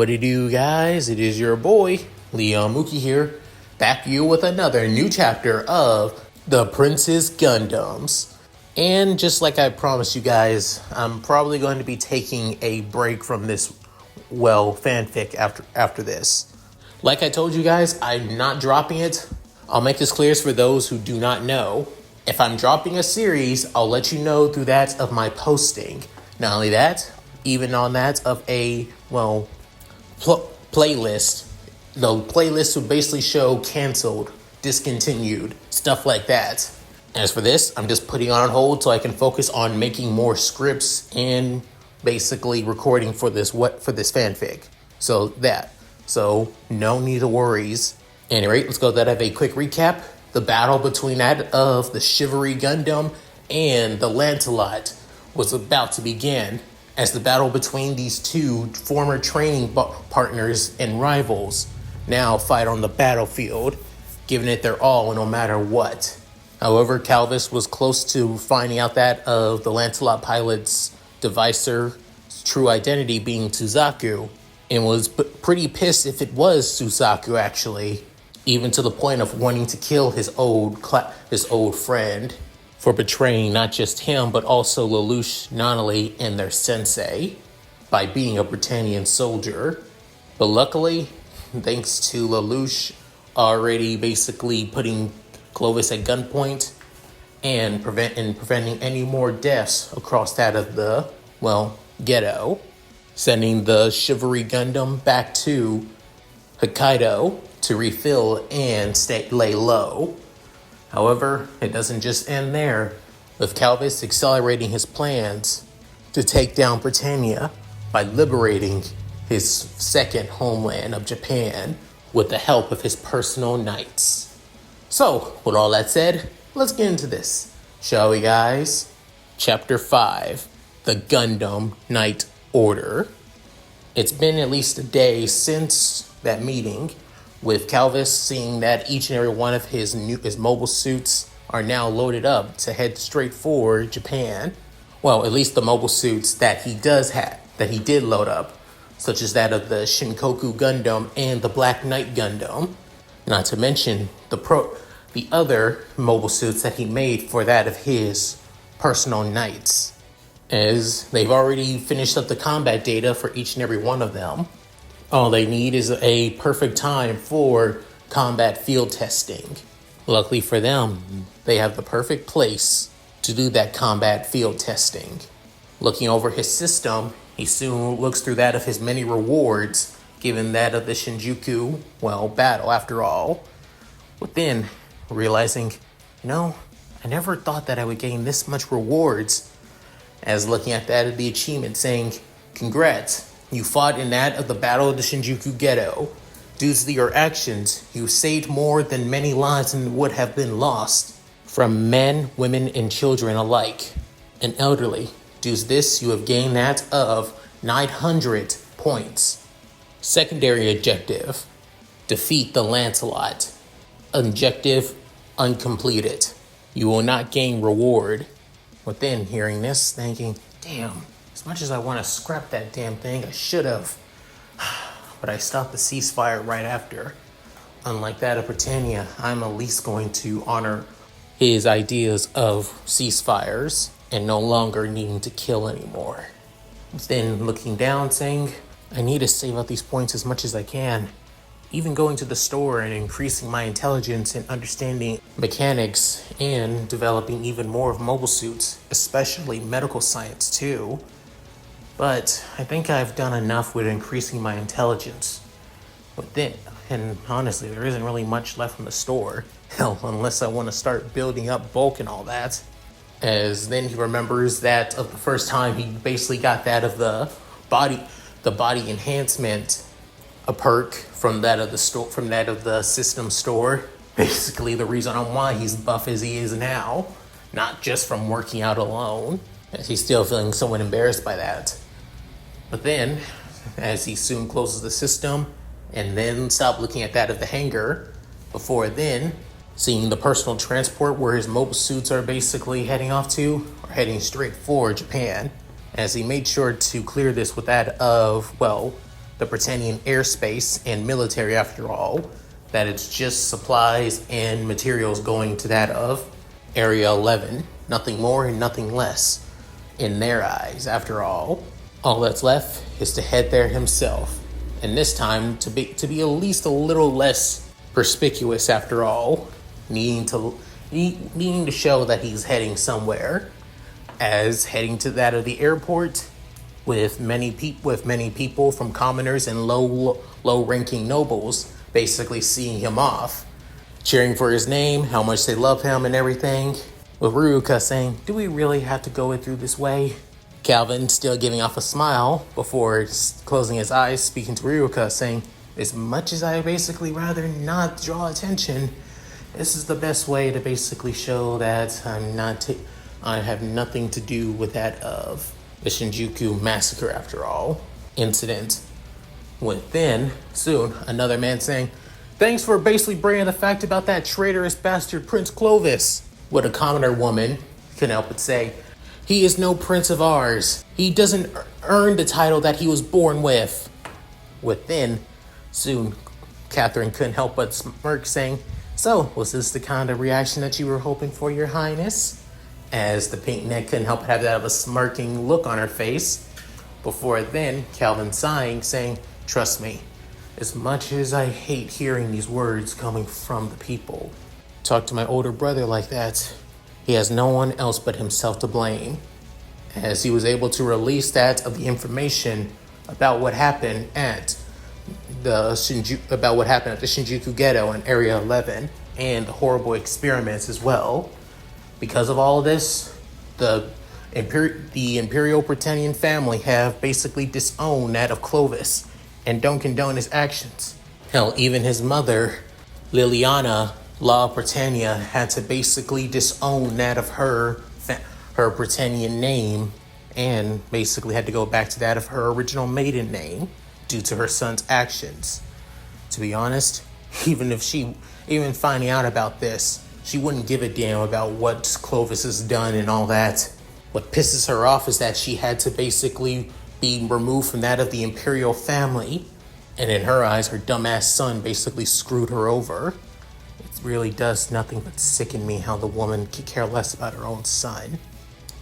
What it do, guys? It is your boy, Leon Mookie here, back to you with another new chapter of The Princess Gundams. And just like I promised you guys, I'm probably going to be taking a break from this, fanfic after this. Like I told you guys, I'm not dropping it. I'll make this clear for those who do not know. If I'm dropping a series, I'll let you know through that of my posting. Not only that, even on that of a, playlist. The playlist would basically show canceled, discontinued, stuff like that. As for this, I'm just putting on hold so I can focus on making more scripts and basically recording for this fanfic. So no need to worries. Anyway, let's go that have a quick recap. The battle between that of the Chivalry Gundam and the Lancelot was about to begin, as the battle between these two former training partners and rivals now fight on the battlefield, giving it their all no matter what. However, Calvis was close to finding out that of the Lancelot pilot's devicer's true identity being Suzaku, and was pretty pissed if it was Suzaku actually, even to the point of wanting to kill his old friend for betraying not just him, but also Lelouch, Nonali, and their sensei by being a Britannian soldier. But luckily, thanks to Lelouch already basically putting Clovis at gunpoint and preventing any more deaths across that of the, ghetto, sending the Chivalry Gundam back to Hokkaido to refill and lay low. However, it doesn't just end there, with Calvis accelerating his plans to take down Britannia by liberating his second homeland of Japan with the help of his personal knights. So, with all that said, let's get into this, shall we, guys? Chapter 5, The Gundam Knight Order. It's been at least a day since that meeting, with Calvis seeing that each and every one of his mobile suits are now loaded up to head straight for Japan. Well, at least the mobile suits that he did load up, such as that of the Shinkoku Gundam and the Black Knight Gundam. Not to mention the other mobile suits that he made for that of his personal knights, as they've already finished up the combat data for each and every one of them. All they need is a perfect time for combat field testing. Luckily for them, they have the perfect place to do that combat field testing. Looking over his system, he soon looks through that of his many rewards, given that of the Shinjuku, battle after all. But then, realizing, I never thought that I would gain this much rewards, as looking at that of the achievement saying, congrats. You fought in that of the Battle of the Shinjuku Ghetto. Due to your actions, you saved more than many lives and would have been lost, from men, women, and children alike, and elderly. Due to this, you have gained that of 900 points. Secondary objective, defeat the Lancelot. Objective, uncompleted. You will not gain reward. Within hearing this, thinking, damn, as much as I want to scrap that damn thing, I should have. But I stopped the ceasefire right after. Unlike that of Britannia, I'm at least going to honor his ideas of ceasefires and no longer needing to kill anymore. Then looking down, saying, I need to save up these points as much as I can. Even going to the store and increasing my intelligence and understanding mechanics and developing even more of mobile suits, especially medical science too. But I think I've done enough with increasing my intelligence. And honestly, there isn't really much left in the store. Hell, unless I want to start building up bulk and all that. As then he remembers that of the first time he basically got that of the body enhancement, a perk from that of the system store. Basically the reason on why he's buff as he is now, not just from working out alone, as he's still feeling somewhat embarrassed by that. But then, as he soon closes the system, and then stop looking at that of the hangar, before then seeing the personal transport where his mobile suits are basically heading off to, or heading straight for Japan, as he made sure to clear this with that of, the Britannian airspace and military after all, that it's just supplies and materials going to that of Area 11, nothing more and nothing less in their eyes after all. All that's left is to head there himself, and this time to be at least a little less perspicuous after all, needing to show that he's heading somewhere, as heading to that of the airport with many people from commoners and low-ranking nobles basically seeing him off, cheering for his name, how much they love him and everything, with Ruka saying, "Do we really have to go it through this way?" Calvin still giving off a smile before closing his eyes, speaking to Ruka, saying, "As much as I basically rather not draw attention, this is the best way to basically show that I have nothing to do with that of the Shinjuku massacre after all incident." With then, soon, another man saying, "Thanks for basically bringing the fact about that traitorous bastard Prince Clovis." What a commoner woman couldn't help but say, "He is no prince of ours. He doesn't earn the title that he was born with." Within, soon, Catherine couldn't help but smirk, saying, "So, was this the kind of reaction that you were hoping for, Your Highness?" As the pink neck couldn't help but have that of a smirking look on her face. Before then, Calvin sighing, saying, "Trust me, as much as I hate hearing these words coming from the people, talk to my older brother like that. He has no one else but himself to blame." As he was able to release that of the information about what happened at the Shinjuku ghetto in Area 11 and the horrible experiments as well. Because of all of this, the Imperial Britannian family have basically disowned that of Clovis and don't condone his actions. Hell, even his mother, Liliana La Britannia, had to basically disown that of her Britannian name and basically had to go back to that of her original maiden name due to her son's actions. To be honest, even finding out about this, she wouldn't give a damn about what Clovis has done and all that. What pisses her off is that she had to basically be removed from that of the imperial family, and in her eyes, her dumbass son basically screwed her over. It really does nothing but sicken me how the woman could care less about her own son.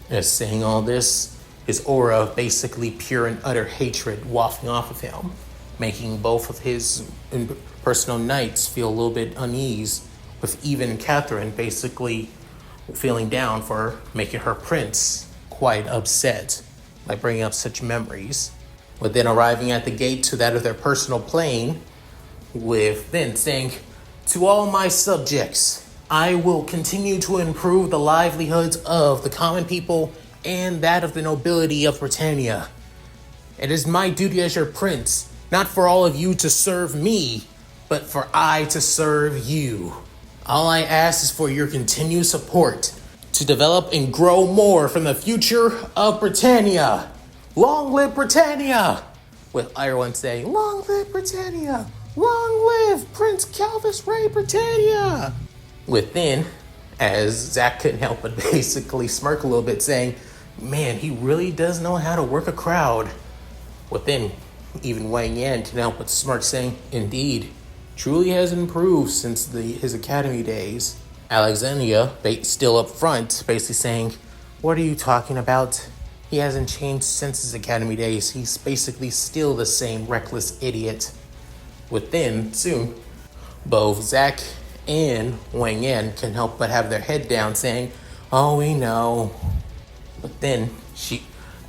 As saying all this, his aura of basically pure and utter hatred wafting off of him, making both of his personal knights feel a little bit unease, with even Catherine basically feeling down for making her prince quite upset by bringing up such memories. With then arriving at the gate to that of their personal plane, with then saying, "To all my subjects, I will continue to improve the livelihoods of the common people and that of the nobility of Britannia. It is my duty as your prince, not for all of you to serve me, but for I to serve you. All I ask is for your continued support to develop and grow more from the future of Britannia. Long live Britannia!" With everyone saying, "Long live Britannia! Long live Prince Calvus Ray Britannia!" Within, as Zack couldn't help but basically smirk a little bit, saying, "Man, he really does know how to work a crowd." Within, even weighing in, couldn't help but smirk, saying, "Indeed, truly has improved since his academy days." Alexandria, still up front, basically saying, "What are you talking about? He hasn't changed since his academy days. He's basically still the same reckless idiot." Within, soon, both Zack and Wang Yan can help but have their head down, saying, "Oh, we know." But then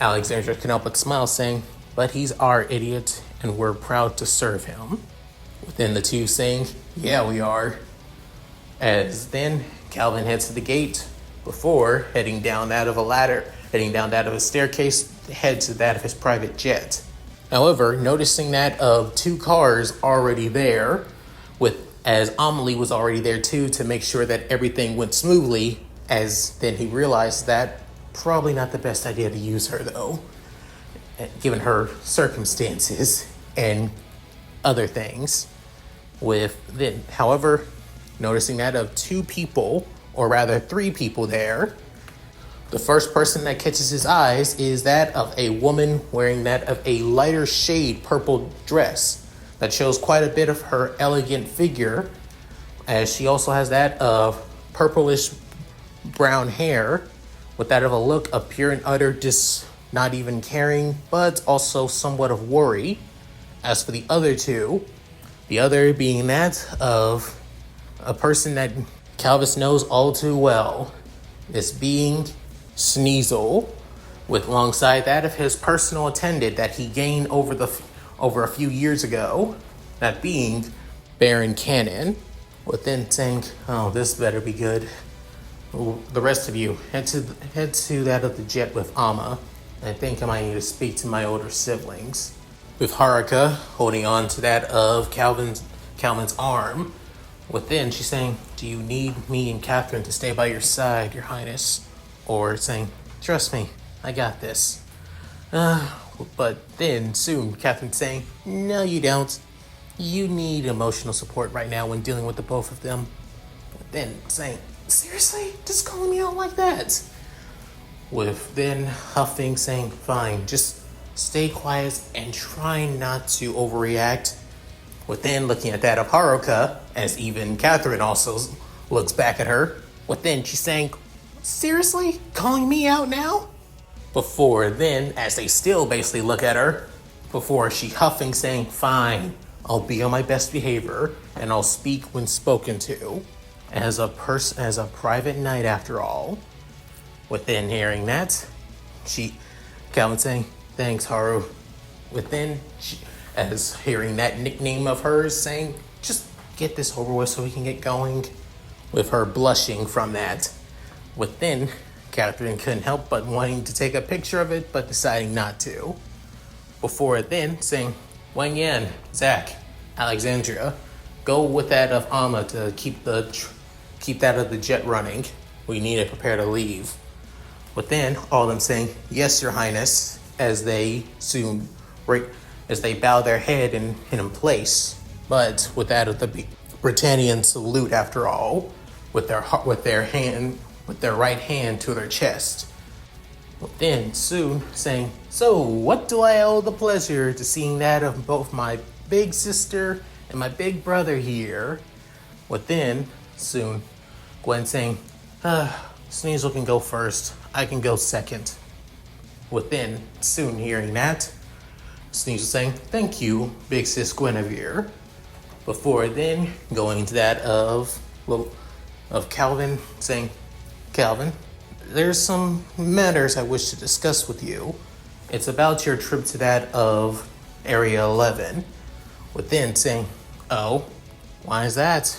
Alexandria can help but smile, saying, "But he's our idiot, and we're proud to serve him." Within the two saying, "Yeah, we are." As then Calvin heads to the gate before heading down that of a staircase to head to that of his private jet. However, noticing that of two cars already there, as Amelie was already there too to make sure that everything went smoothly, as then he realized that probably not the best idea to use her though, given her circumstances and other things. However, noticing that of two people, or rather three people there, The first person that catches his eyes is that of a woman wearing that of a lighter shade purple dress that shows quite a bit of her elegant figure, as she also has that of purplish brown hair with that of a look of pure and utter not even caring, but also somewhat of worry. As for the other two, the other being that of a person that Calvus knows all too well, this being Sneasel, with alongside that of his personal attendant that he gained over a few years ago, that being Baron Cannon, with then saying, "Oh, this better be good. The rest of you head to that of the jet with Amma. I think I might need to speak to my older siblings." With Haruka holding on to that of Calvin's arm, within she's saying, "Do you need me and Catherine to stay by your side, Your Highness?" Or saying, "Trust me, I got this." But then soon Catherine's saying, "No, you don't. You need emotional support right now when dealing with the both of them." But then saying, "Seriously? Just calling me out like that?" With then huffing, saying, "Fine, just stay quiet and try not to overreact." With then looking at that of Haruka, as even Catherine also looks back at her. With then she's saying, "Seriously? Calling me out now?" Before then, as they still basically look at her, before she huffing, saying, "Fine, I'll be on my best behavior, and I'll speak when spoken to, as a private knight after all." Within hearing that, Calvin saying, "Thanks, Haru." Within, as hearing that nickname of hers, saying, "Just get this over with so we can get going." With her blushing from that. Within, Catherine couldn't help but wanting to take a picture of it, but deciding not to. Before then, saying, "Wang Yan, Zach, Alexandria, go with that of Amma to keep that of the jet running. We need to prepare to leave." Within, all of them saying, "Yes, Your Highness," as they bow their head in place, but with that of the Britannian salute after all, with their right hand to their chest. Then soon saying, "So what do I owe the pleasure to seeing that of both my big sister and my big brother here?" Within soon Gwen saying, "Sneasel can go first, I can go second." Within soon hearing that, Sneasel saying, "Thank you, big sis Guinevere." Before then going to that of Calvin saying, "Calvin, there's some matters I wish to discuss with you. It's about your trip to that of Area 11. Within saying, "Oh, why is that?"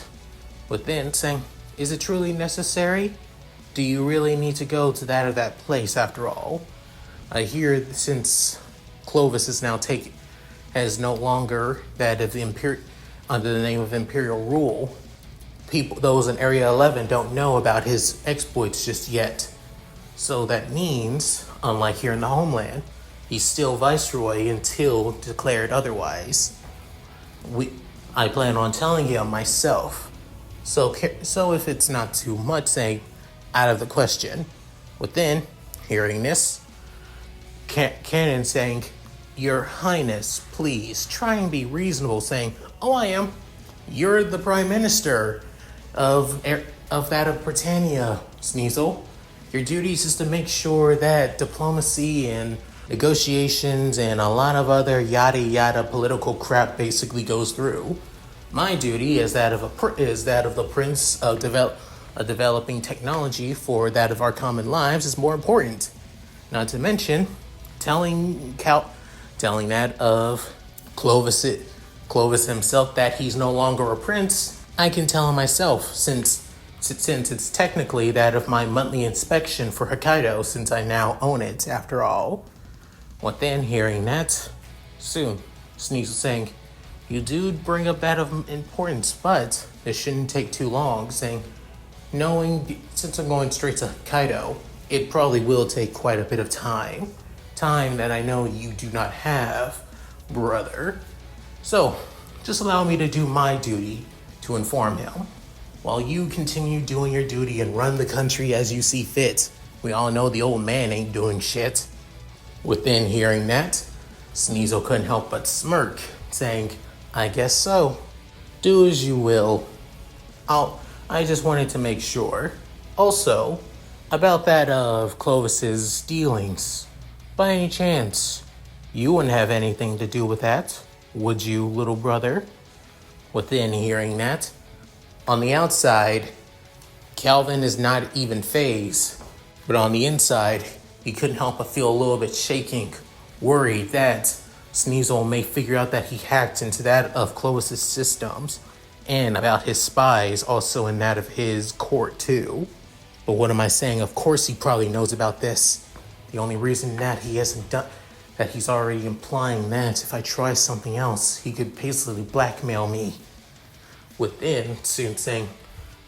Within saying, "Is it truly necessary? Do you really need to go to that place after all? I hear since Clovis is now has no longer that of under the name of Imperial rule, those in Area 11 don't know about his exploits just yet. So that means, unlike here in the homeland, he's still Viceroy until declared otherwise. I plan on telling him myself. So if it's not too much, saying, out of the question." Within hearing this, Canon saying, "Your Highness, please try and be reasonable," saying, "Oh, I am. You're the Prime Minister of that of Britannia, Sneasel. Your duty is just to make sure that diplomacy and negotiations and a lot of other yada yada political crap basically goes through. My duty is that of the Prince of developing technology for that of our common lives is more important. Not to mention telling that of Clovis himself that he's no longer a prince. I can tell him myself since it's technically that of my monthly inspection for Hokkaido, since I now own it after all." Within hearing that, soon Sneasel saying, "You do bring up that of importance, but it shouldn't take too long," saying, since I'm going straight to Hokkaido, it probably will take quite a bit of time that I know you do not have, brother. So just allow me to do my duty to inform him, while you continue doing your duty and run the country as you see fit. We all know the old man ain't doing shit. Within hearing that, Sneasel couldn't help but smirk, saying, I guess so. Do as you will. I just wanted to make sure. Also, about that of Clovis's dealings. By any chance, you wouldn't have anything to do with that, would you, little brother? Within hearing that, on the outside, Calvin is not even phased, but on the inside, he couldn't help but feel a little bit shaking, worried that Sneasel may figure out that he hacked into that of Clovis's systems, and about his spies also in that of his court too. But what am I saying? Of course he probably knows about this. The only reason that he hasn't done that, he's already implying that if I try something else, he could basically blackmail me. Within, soon saying,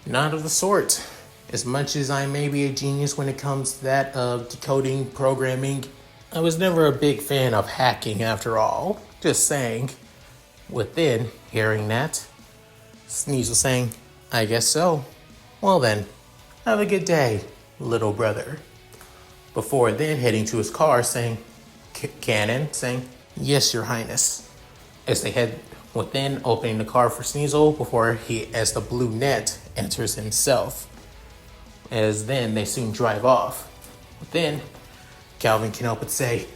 not of the sort. As much as I may be a genius when it comes to that of decoding, programming, I was never a big fan of hacking after all. Just saying. Within, hearing that, Sneasel saying, I guess so. Well then, have a good day, little brother. Before then heading to his car saying, Cannon saying, yes, your highness. As they head within, opening the car for Sneasel as the blue net enters himself. As then they soon drive off. Within, Calvin can help but say,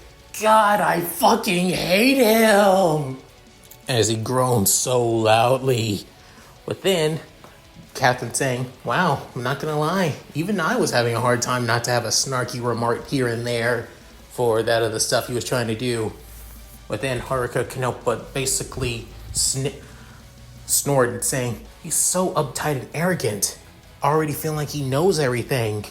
God, I fucking hate him! As he groans so loudly. Within, Captain saying, wow, I'm not gonna lie, even I was having a hard time not to have a snarky remark here and there for that of the stuff he was trying to do. Within, Haruka can help but basically snort saying, he's so uptight and arrogant, already feeling like he knows everything.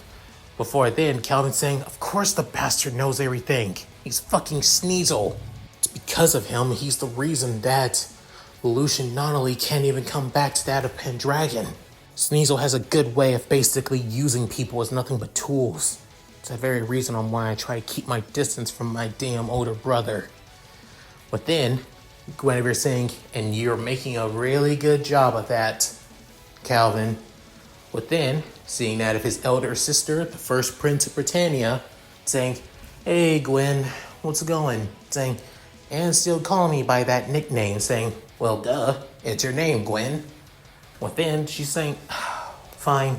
Before then, Calvin saying, of course the bastard knows everything. He's fucking Sneasel. It's because of him, he's the reason that Lucian not only can't even come back to that of Pendragon. Sneasel has a good way of basically using people as nothing but tools. It's the very reason on why I try to keep my distance from my damn older brother. But then, Guinevere saying, and you're making a really good job of that, Calvin. But then, seeing that of his elder sister, the first Prince of Britannia, saying, hey Gwen, what's going? Saying, and still calling me by that nickname, saying, well duh, it's your name, Gwen. Within, she's saying, fine.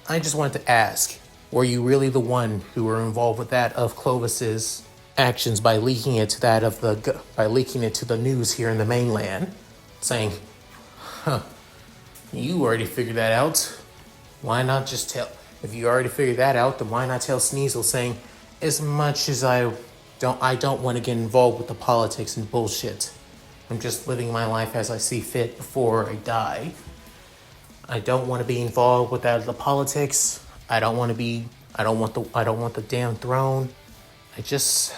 I just wanted to ask, were you really the one who were involved with that of Clovis's actions by leaking it to the news here in the mainland? Saying, you already figured that out. Why not just tell? If you already figured that out, then why not tell Sneasel? Saying, as much as I don't want to get involved with the politics and bullshit. I'm just living my life as I see fit before I die. I don't want to be involved with that the politics. I don't want the damn throne. I just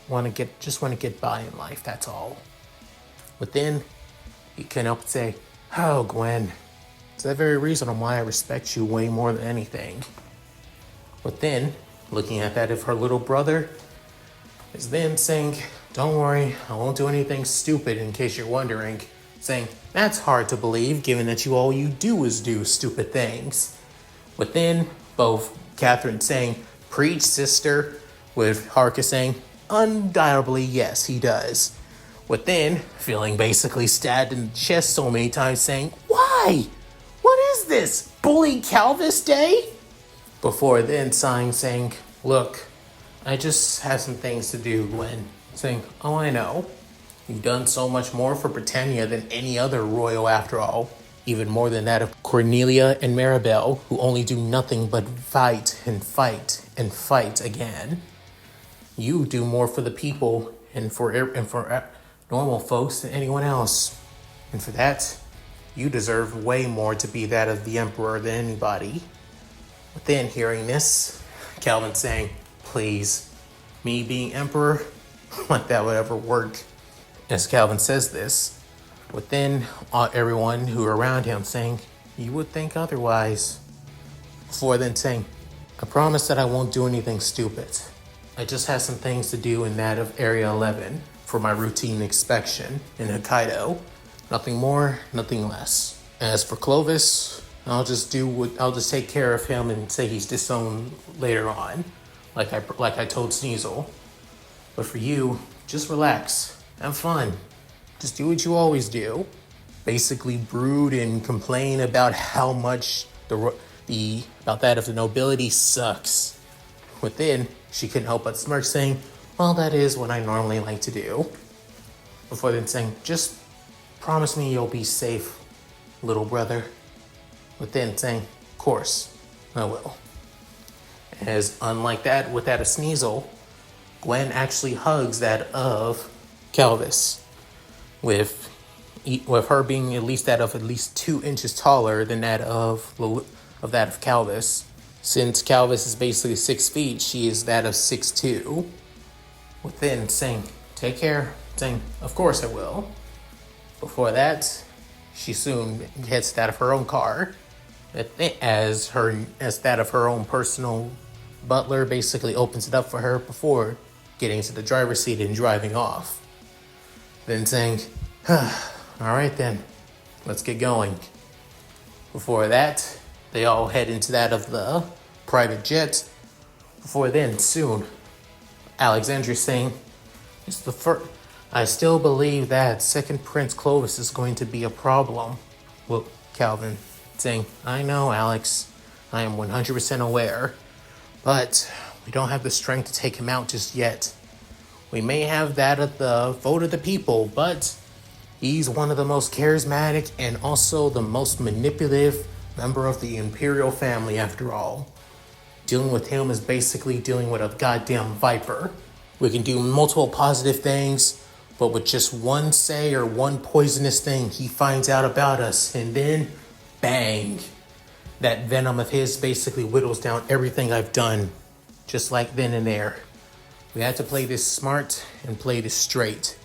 want to get by in life, that's all. But then you can help but say, oh Gwen, it's that very reason why I respect you way more than anything. But then, looking at that of her little brother, is then saying, don't worry, I won't do anything stupid in case you're wondering. Saying, that's hard to believe given that all you do is do stupid things. But then, both Catherine saying, preach sister, with Haruka saying, undoubtedly yes, he does. But then, feeling basically stabbed in the chest so many times saying, why? What is this? Bully Calvis Day? Before then, sighing saying, look, I just have some things to do, Gwen. Saying, oh, I know. You've done so much more for Britannia than any other royal after all. Even more than that of Cornelia and Maribel, who only do nothing but fight and fight and fight again. You do more for the people and for normal folks than anyone else. And for that, you deserve way more to be that of the Emperor than anybody. But then hearing this, Calvin saying, please, me being Emperor, like that would ever work. As Calvin says this, within everyone who are around him saying, you would think otherwise. Before then saying, I promise that I won't do anything stupid. I just have some things to do in that of Area 11 for my routine inspection in Hokkaido. Nothing more, nothing less. As for Clovis, I'll just take care of him and say he's disowned later on, like I told Sneasel. But for you, just relax, have fun, just do what you always do. Basically brood and complain about how much about that of the nobility sucks. Within, she couldn't help but smirk, saying, "Well, that is what I normally like to do." Before then saying, "Just promise me you'll be safe, little brother." Within saying, "Of course, I will." As unlike that, with that of Sneasel, Gwen actually hugs that of Calvis, with her being at least 2 inches taller than that of Calvis. Since Calvis is basically 6 feet, she is that of 6'2". Within saying, "Take care," saying, "Of course I will." Before that, she soon gets that of her own car, as that of her own personal butler basically opens it up for her before getting to the driver's seat and driving off. Then saying, "All right then, let's get going." Before that, they all head into that of the private jet. Before then, soon, Alexandria saying, "It's the first. I still believe that second Prince Clovis is going to be a problem." Well, Calvin saying, "I know, Alex. I am 100% aware. But we don't have the strength to take him out just yet. We may have that of the vote of the people, but he's one of the most charismatic and also the most manipulative member of the Imperial family after all. Dealing with him is basically dealing with a goddamn viper. We can do multiple positive things, but with just one say or one poisonous thing, he finds out about us, and then, bang. That venom of his basically whittles down everything I've done, just like then and there. We had to play this smart and play this straight.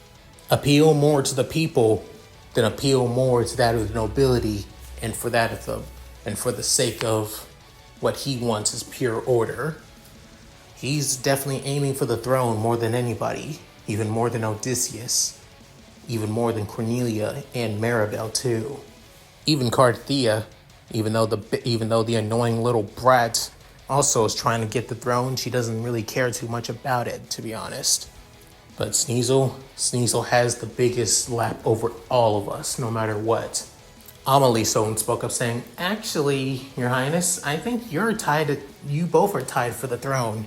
Appeal more to the people than appeal more to that of the nobility, and for the sake of what he wants is pure order. He's definitely aiming for the throne more than anybody, even more than Odysseus, even more than Cornelia and Maribel too. Even Carthea, even though the annoying little brat also is trying to get the throne, she doesn't really care too much about it, to be honest. But Sneasel has the biggest lap over all of us, no matter what. Amelie soon spoke up saying, "Actually, Your Highness, I think you both are tied for the throne."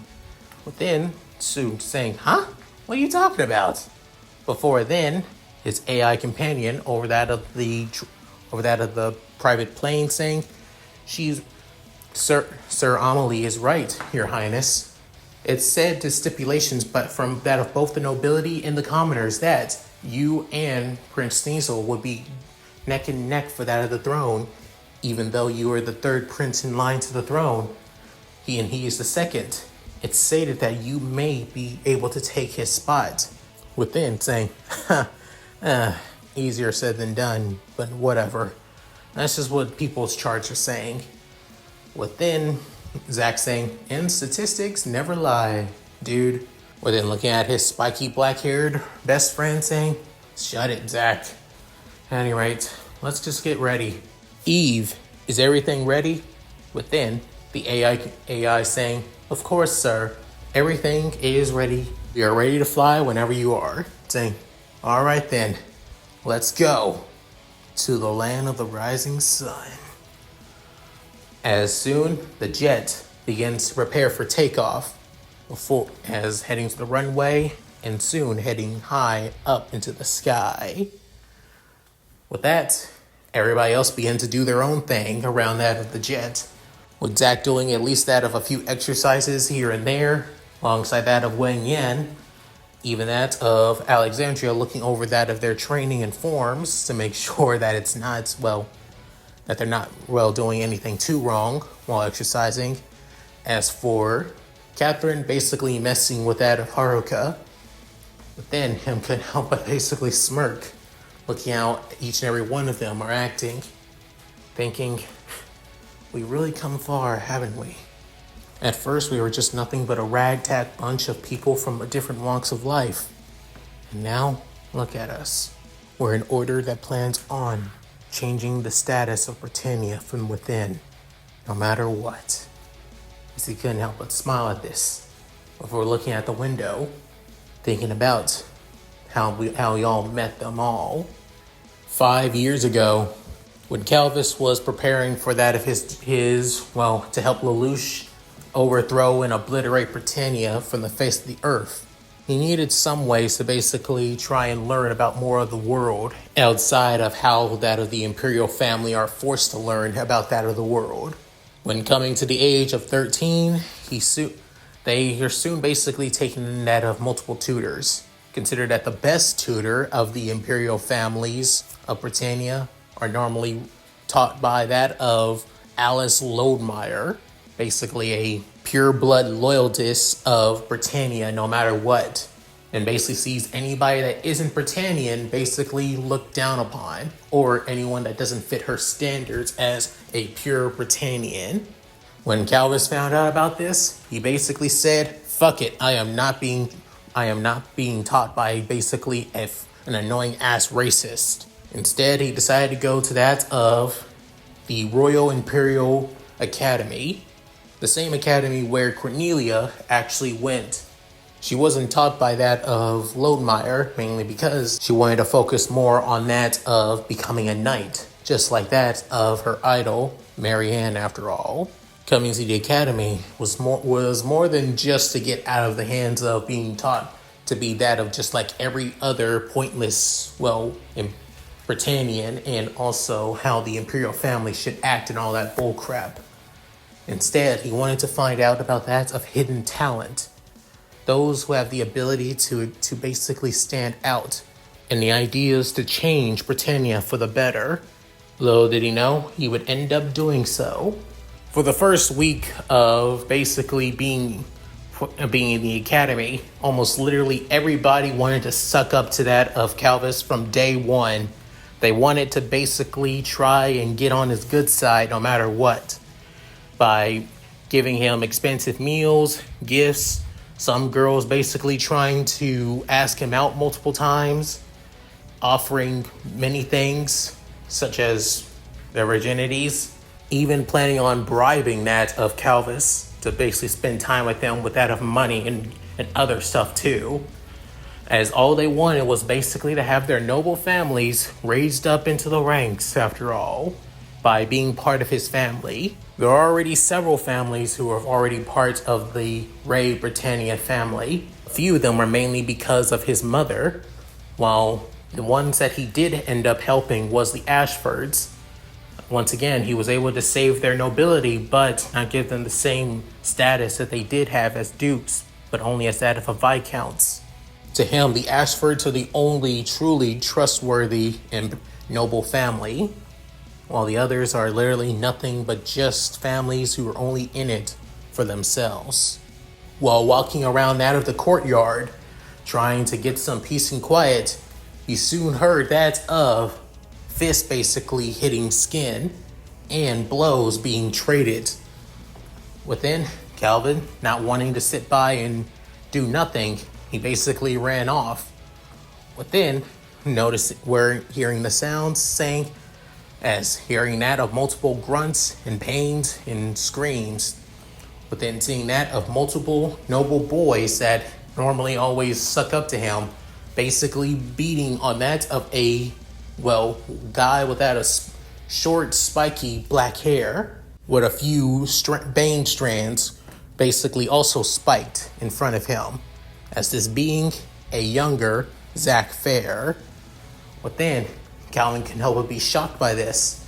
Within, soon saying, "Huh? What are you talking about?" Before then, his AI companion over that of the private plane saying, Sir Amelie is right, Your Highness. It's said to stipulations, but from that of both the nobility and the commoners, that you and Prince Sneasel would be neck and neck for that of the throne, even though you are the third prince in line to the throne. He is the second. It's stated that you may be able to take his spot. Within saying, easier said than done, but whatever. That's just what people's charts are saying. Within, Zach saying, "And statistics never lie, dude." Within looking at his spiky black-haired best friend saying, "Shut it, Zach. At any rate, let's just get ready." Eve, is everything ready? Within, the AI saying, "Of course, sir. Everything is ready. We are ready to fly whenever you are." Saying, "All right then, let's go to the land of the rising sun." As soon, the jet begins to prepare for takeoff, as heading to the runway, and soon heading high up into the sky. With that, everybody else began to do their own thing around that of the jet, with Zach doing at least that of a few exercises here and there, alongside that of Wen Yan, even that of Alexandria looking over that of their training and forms to make sure that that they're not doing anything too wrong while exercising. As for Catherine basically messing with that of Haruka, but then him couldn't help but basically smirk, looking how each and every one of them are acting, thinking, we really come far, haven't we? At first we were just nothing but a ragtag bunch of people from different walks of life. And now, look at us. We're an order that plans on changing the status of Britannia from within, no matter what. He couldn't help but smile at this before looking at the window, thinking about how y'all met them all. 5 years ago, when Calvis was preparing for that of his to help Lelouch overthrow and obliterate Britannia from the face of the earth, he needed some ways to basically try and learn about more of the world outside of how that of the Imperial family are forced to learn about that of the world. When coming to the age of 13, they are soon basically taking that of multiple tutors. Considered that the best tutor of the Imperial families of Britannia are normally taught by that of Alice Lodmeyer, basically a pure-blood loyalist of Britannia no matter what, and basically sees anybody that isn't Britannian basically looked down upon, or anyone that doesn't fit her standards as a pure Britannian. When Calvis found out about this, he basically said, fuck it, I am not being taught by basically an annoying ass racist. Instead, he decided to go to that of the Royal Imperial Academy, the same academy where Cornelia actually went. She wasn't taught by that of Lodmeyer, mainly because she wanted to focus more on that of becoming a knight, just like that of her idol, Marianne, after all. Coming to the academy was more than just to get out of the hands of being taught to be that of just like every other pointless, Britannian, and also how the Imperial family should act and all that bullcrap. Instead, he wanted to find out about that of hidden talent. Those who have the ability to basically stand out, and the ideas to change Britannia for the better. Little did he know, he would end up doing so. For the first week of basically being in the academy, almost literally everybody wanted to suck up to that of Calvis from day one. They wanted to basically try and get on his good side no matter what, by giving him expensive meals, gifts, some girls basically trying to ask him out multiple times, offering many things, such as their virginities, even planning on bribing that of Calvis to basically spend time with them with that of money and other stuff too. As all they wanted was basically to have their noble families raised up into the ranks, after all, by being part of his family. There are already several families who are already part of the Ray Britannia family. A few of them are mainly because of his mother, while the ones that he did end up helping was the Ashfords. Once again, he was able to save their nobility, but not give them the same status that they did have as dukes, but only as that of a viscounts. To him, the Ashfords are the only truly trustworthy and noble family, while the others are literally nothing but just families who are only in it for themselves. While walking around that of the courtyard, trying to get some peace and quiet, he soon heard that of fists basically hitting skin and blows being traded. Within, Calvin, not wanting to sit by and do nothing, he basically ran off. Within, hearing the sounds, saying, as hearing that of multiple grunts and pains and screams. Within seeing that of multiple noble boys that normally always suck up to him, basically beating on that of a guy without a short, spiky black hair with a few bane strands basically also spiked in front of him, as this being a younger Zach Fair. Within, Calvin can help but be shocked by this.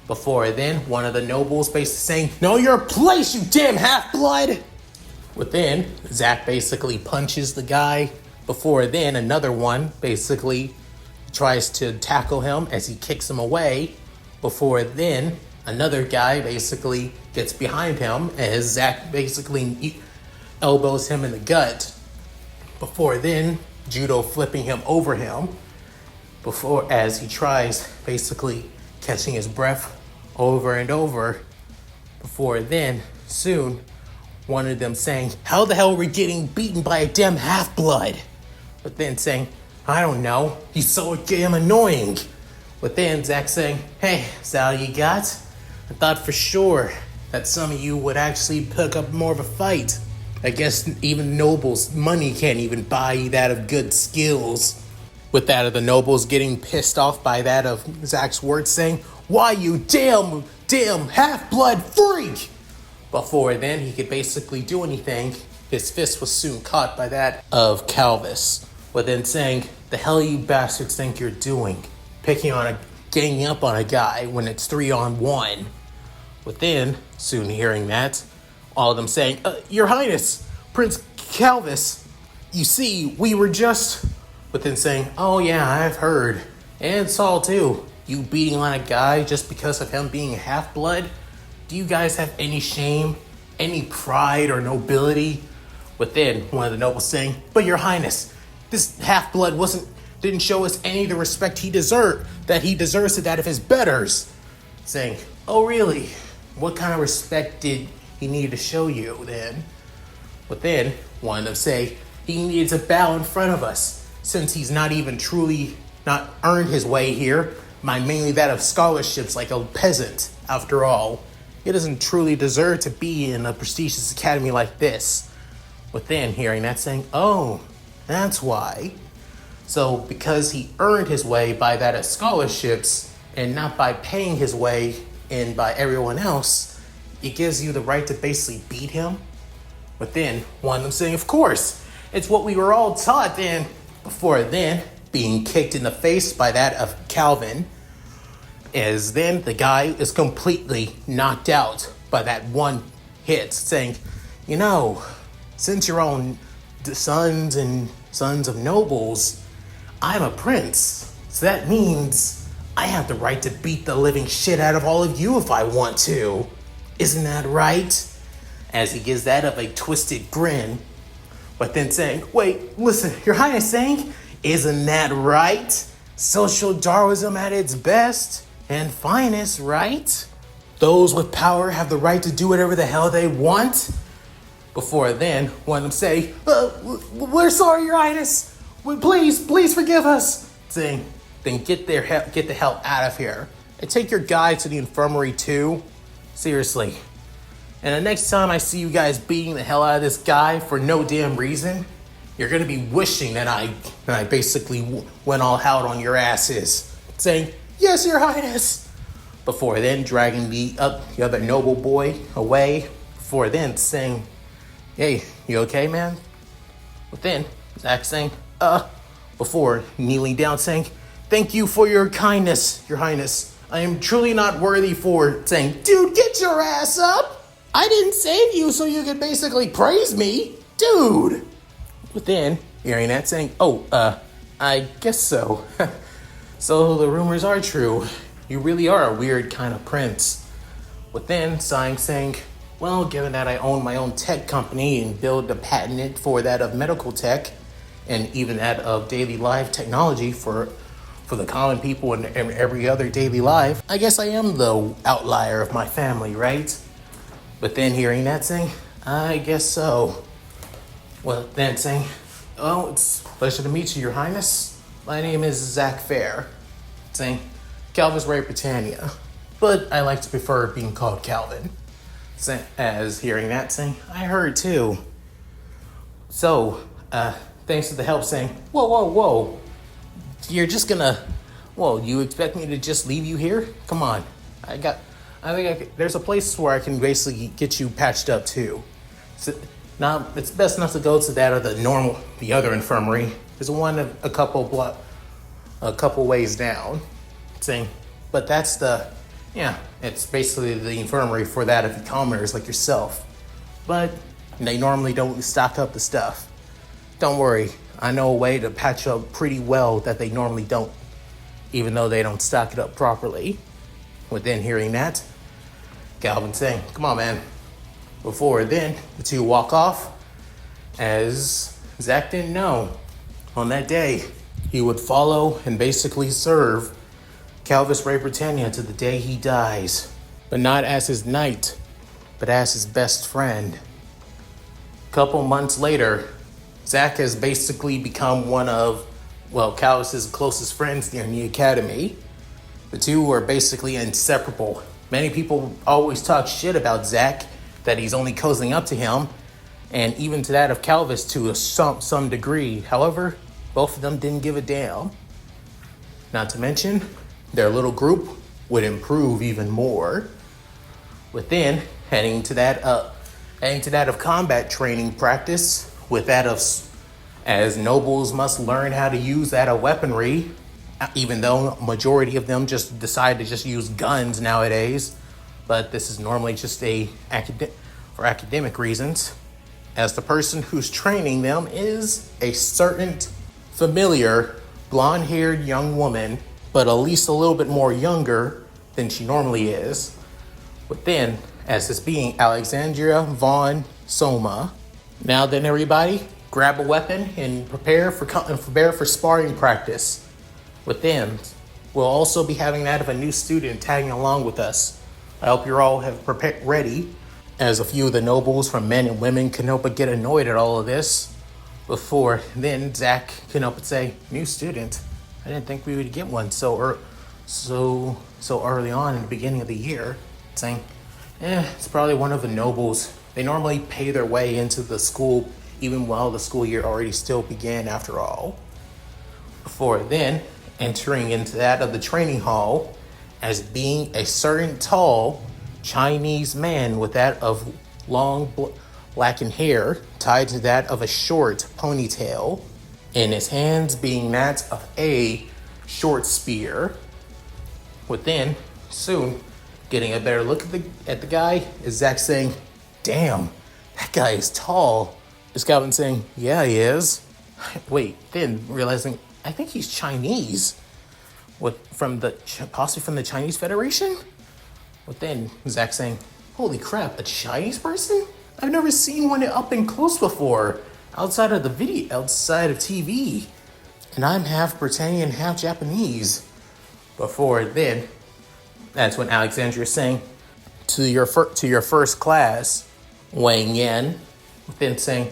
Before then, one of the nobles basically saying, "Know your place, you damn half-blood!" Within, Zach basically punches the guy. Before then, another one basically tries to tackle him as he kicks him away. Before then, another guy basically gets behind him as Zach basically elbows him in the gut. Before then, judo flipping him over him. Before, as he tries basically catching his breath over and over. Before then, soon, one of them saying, "How the hell are we getting beaten by a damn half-blood?" But then saying, "I don't know, he's so damn annoying." But then Zach saying, hey, is that all you got? I thought for sure that some of you would actually pick up more of a fight. I guess even nobles' money can't even buy that of good skills. With that of the nobles getting pissed off by that of Zach's words saying, why you damn half-blood freak! Before then he could basically do anything, his fist was soon caught by that of Calvis. But then saying, the hell you bastards think you're doing? Ganging up on a guy when it's 3-on-1. But then, soon hearing that, all of them saying, Your Highness, Prince Calvis, you see, we were just... But then saying, oh yeah, I've heard, and saw too, you beating on a guy just because of him being half-blood? Do you guys have any shame, any pride or nobility? But then one of the nobles saying, but Your Highness, this half-blood didn't show us any of the respect he deserves to that of his betters. Saying, oh really? What kind of respect did he need to show you then? But then one of them say, he needs to bow in front of us, since he's not earned his way here, by mainly that of scholarships like a peasant, after all. He doesn't truly deserve to be in a prestigious academy like this. But then hearing that saying, oh, that's why. So because he earned his way by that of scholarships and not by paying his way in by everyone else, it gives you the right to basically beat him. But then one of them saying, of course, it's what we were all taught. And before then, being kicked in the face by that of Calvin, as then the guy is completely knocked out by that one hit, saying, you know, since you're all sons of nobles, I'm a prince, so that means I have the right to beat the living shit out of all of you if I want to. Isn't that right? As he gives that of a twisted grin, but then saying, wait, listen, Your Highness saying, isn't that right? Social Darwinism at its best and finest, right? Those with power have the right to do whatever the hell they want. Before then, one of them say, we're sorry, Your Highness. Please forgive us. Saying, then get the hell out of here. And take your guy to the infirmary too. Seriously. And the next time I see you guys beating the hell out of this guy for no damn reason, you're going to be wishing that I basically went all out on your asses. Saying, yes, Your Highness. Before then, dragging the other noble boy away. Before then, saying, hey, you okay, man? But then, Zach saying, before kneeling down saying, thank you for your kindness, Your Highness. I am truly not worthy for saying, dude, get your ass up. I didn't save you so you could basically praise me. Dude. But then, hearing that saying, I guess so. So the rumors are true. You really are a weird kind of prince. But then, sighing saying, well, given that I own my own tech company and build a patent for that of medical tech, and even that of daily life technology for the common people and every other daily life, I guess I am the outlier of my family, right? But then hearing that saying, I guess so. Well, then saying, oh, it's a pleasure to meet you, Your Highness. My name is Zach Fair. Saying, Calvin's Ray Britannia. But I like to prefer being called Calvin. As hearing that saying, I heard too. So, thanks for the help saying, whoa. You're just gonna, you expect me to just leave you here? Come on. There's a place where I can basically get you patched up too. So, now, it's best not to go to that or the other infirmary. There's one a couple ways down. Saying, but that's it's basically the infirmary for that of the commoners like yourself. But they normally don't stock up the stuff. Don't worry, I know a way to patch up pretty well that they normally don't, even though they don't stock it up properly. Within hearing that, Calvin saying, come on, man. Before then, the two walk off, as Zach didn't know. On that day, he would follow and basically serve Calvis Ray Britannia to the day he dies. But not as his knight, but as his best friend. A couple months later, Zach has basically become one of, Calvis's closest friends there in the academy. The two are basically inseparable. Many people always talk shit about Zack, that he's only cozying up to him, and even to that of Calvis to some degree. However, both of them didn't give a damn. Not to mention, their little group would improve even more. With then heading to that of combat training practice, with that of as nobles must learn how to use that of weaponry, even though majority of them just decide to just use guns nowadays. But this is normally just for academic reasons, as the person who's training them is a certain familiar blonde-haired young woman, but at least a little bit more younger than she normally is. But then, as this being Alexandria von Soma. Now then, everybody, grab a weapon and prepare for sparring practice. With them, we'll also be having that of a new student tagging along with us. I hope you're all ready, as a few of the nobles from men and women couldn't help but get annoyed at all of this. Before then, Zack couldn't help but say, "New student? I didn't think we would get one so early on in the beginning of the year." Saying, it's probably one of the nobles. They normally pay their way into the school even while the school year already still began after all. Before then, entering into that of the training hall as being a certain tall Chinese man with that of long blackened hair tied to that of a short ponytail, in his hands being that of a short spear. Within, soon getting a better look at the guy is Zack saying, "Damn, that guy is tall." Is Calvin saying, "Yeah, he is." Wait, then realizing, I think he's Chinese. Possibly from the Chinese Federation? But then Zack saying, "Holy crap, a Chinese person? I've never seen one up and close before, outside of TV. And I'm half Britannian, half Japanese." Before then, that's when Alexandria is saying, to your first class, Wang Yan, then saying,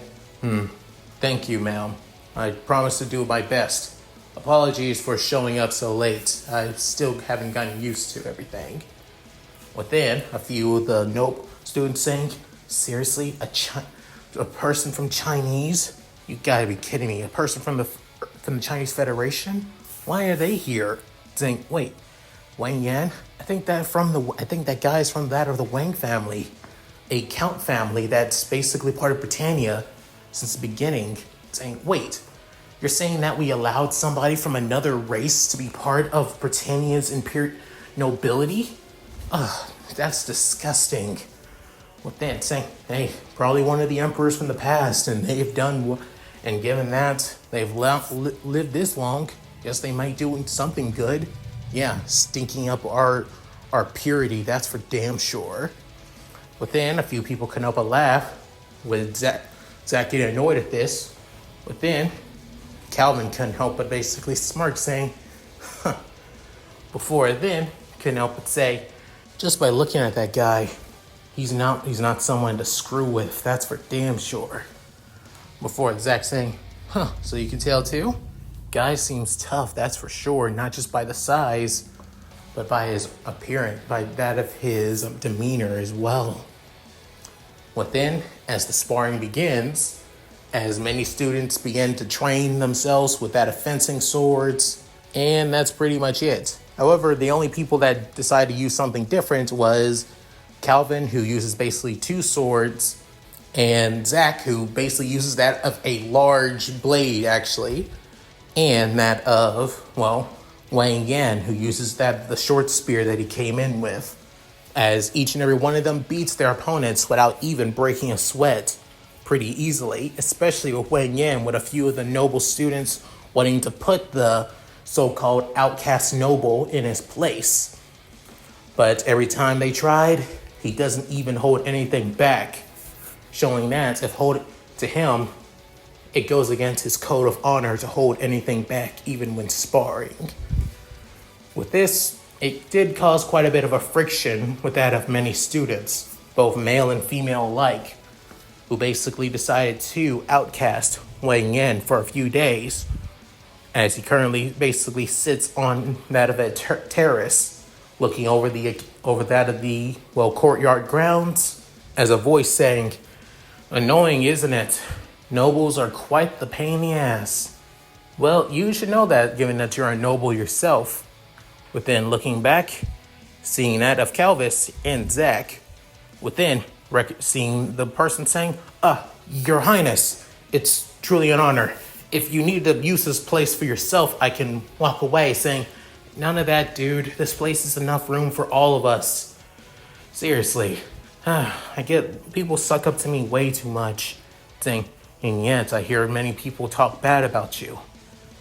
"Thank you, ma'am. I promise to do my best. Apologies for showing up so late. I still haven't gotten used to everything." Within, a few of the noble students saying, "Seriously, a person from Chinese? You gotta be kidding me. A person from the Chinese Federation? Why are they here?" Saying, "Wait, Wang Yan? I think that guy is from that of the Wang family, a count family that's basically part of Britannia since the beginning." Saying, "Wait, you're saying that we allowed somebody from another race to be part of Britannia's imperial nobility? Ugh, that's disgusting." With that, saying, "Hey, probably one of the emperors from the past, and given that they've lived this long, guess they might do something good. Yeah, stinking up our purity, that's for damn sure." But then a few people couldn't help but laugh, with Zack getting annoyed at this. But then Calvin couldn't help but basically smirk, saying, "Huh." Before then, couldn't help but say, "Just by looking at that guy, he's not someone to screw with, that's for damn sure." Before Zack saying, "Huh, so you can tell too? Guy seems tough, that's for sure, not just by the size, but by his appearance, by that of his demeanor as well." What then, as the sparring begins, as many students begin to train themselves with that of fencing swords, and that's pretty much it. However, the only people that decided to use something different was Calvin, who uses basically two swords, and Zack, who basically uses that of a large blade, actually, and that of, Wang Yan, who uses the short spear that he came in with, as each and every one of them beats their opponents without even breaking a sweat pretty easily, especially with Wang Yan, with a few of the noble students wanting to put the so-called outcast noble in his place. But every time they tried, he doesn't even hold anything back, showing that if hold it to him, it goes against his code of honor to hold anything back even when sparring. With this, it did cause quite a bit of a friction with that of many students, both male and female alike, who basically decided to outcast Wang Yan for a few days, as he currently basically sits on that of a terrace, looking over that of the courtyard grounds, as a voice saying, "Annoying, isn't it? Nobles are quite the pain in the ass." Well, you should know that, given that you're a noble yourself. Within looking back, seeing that of Calvis and Zack, within seeing the person saying, Your Highness, it's truly an honor. If you need to use this place for yourself, I can walk away, saying, "None of that, dude. This place is enough room for all of us." Seriously, I get people suck up to me way too much, saying, and yet I hear many people talk bad about you.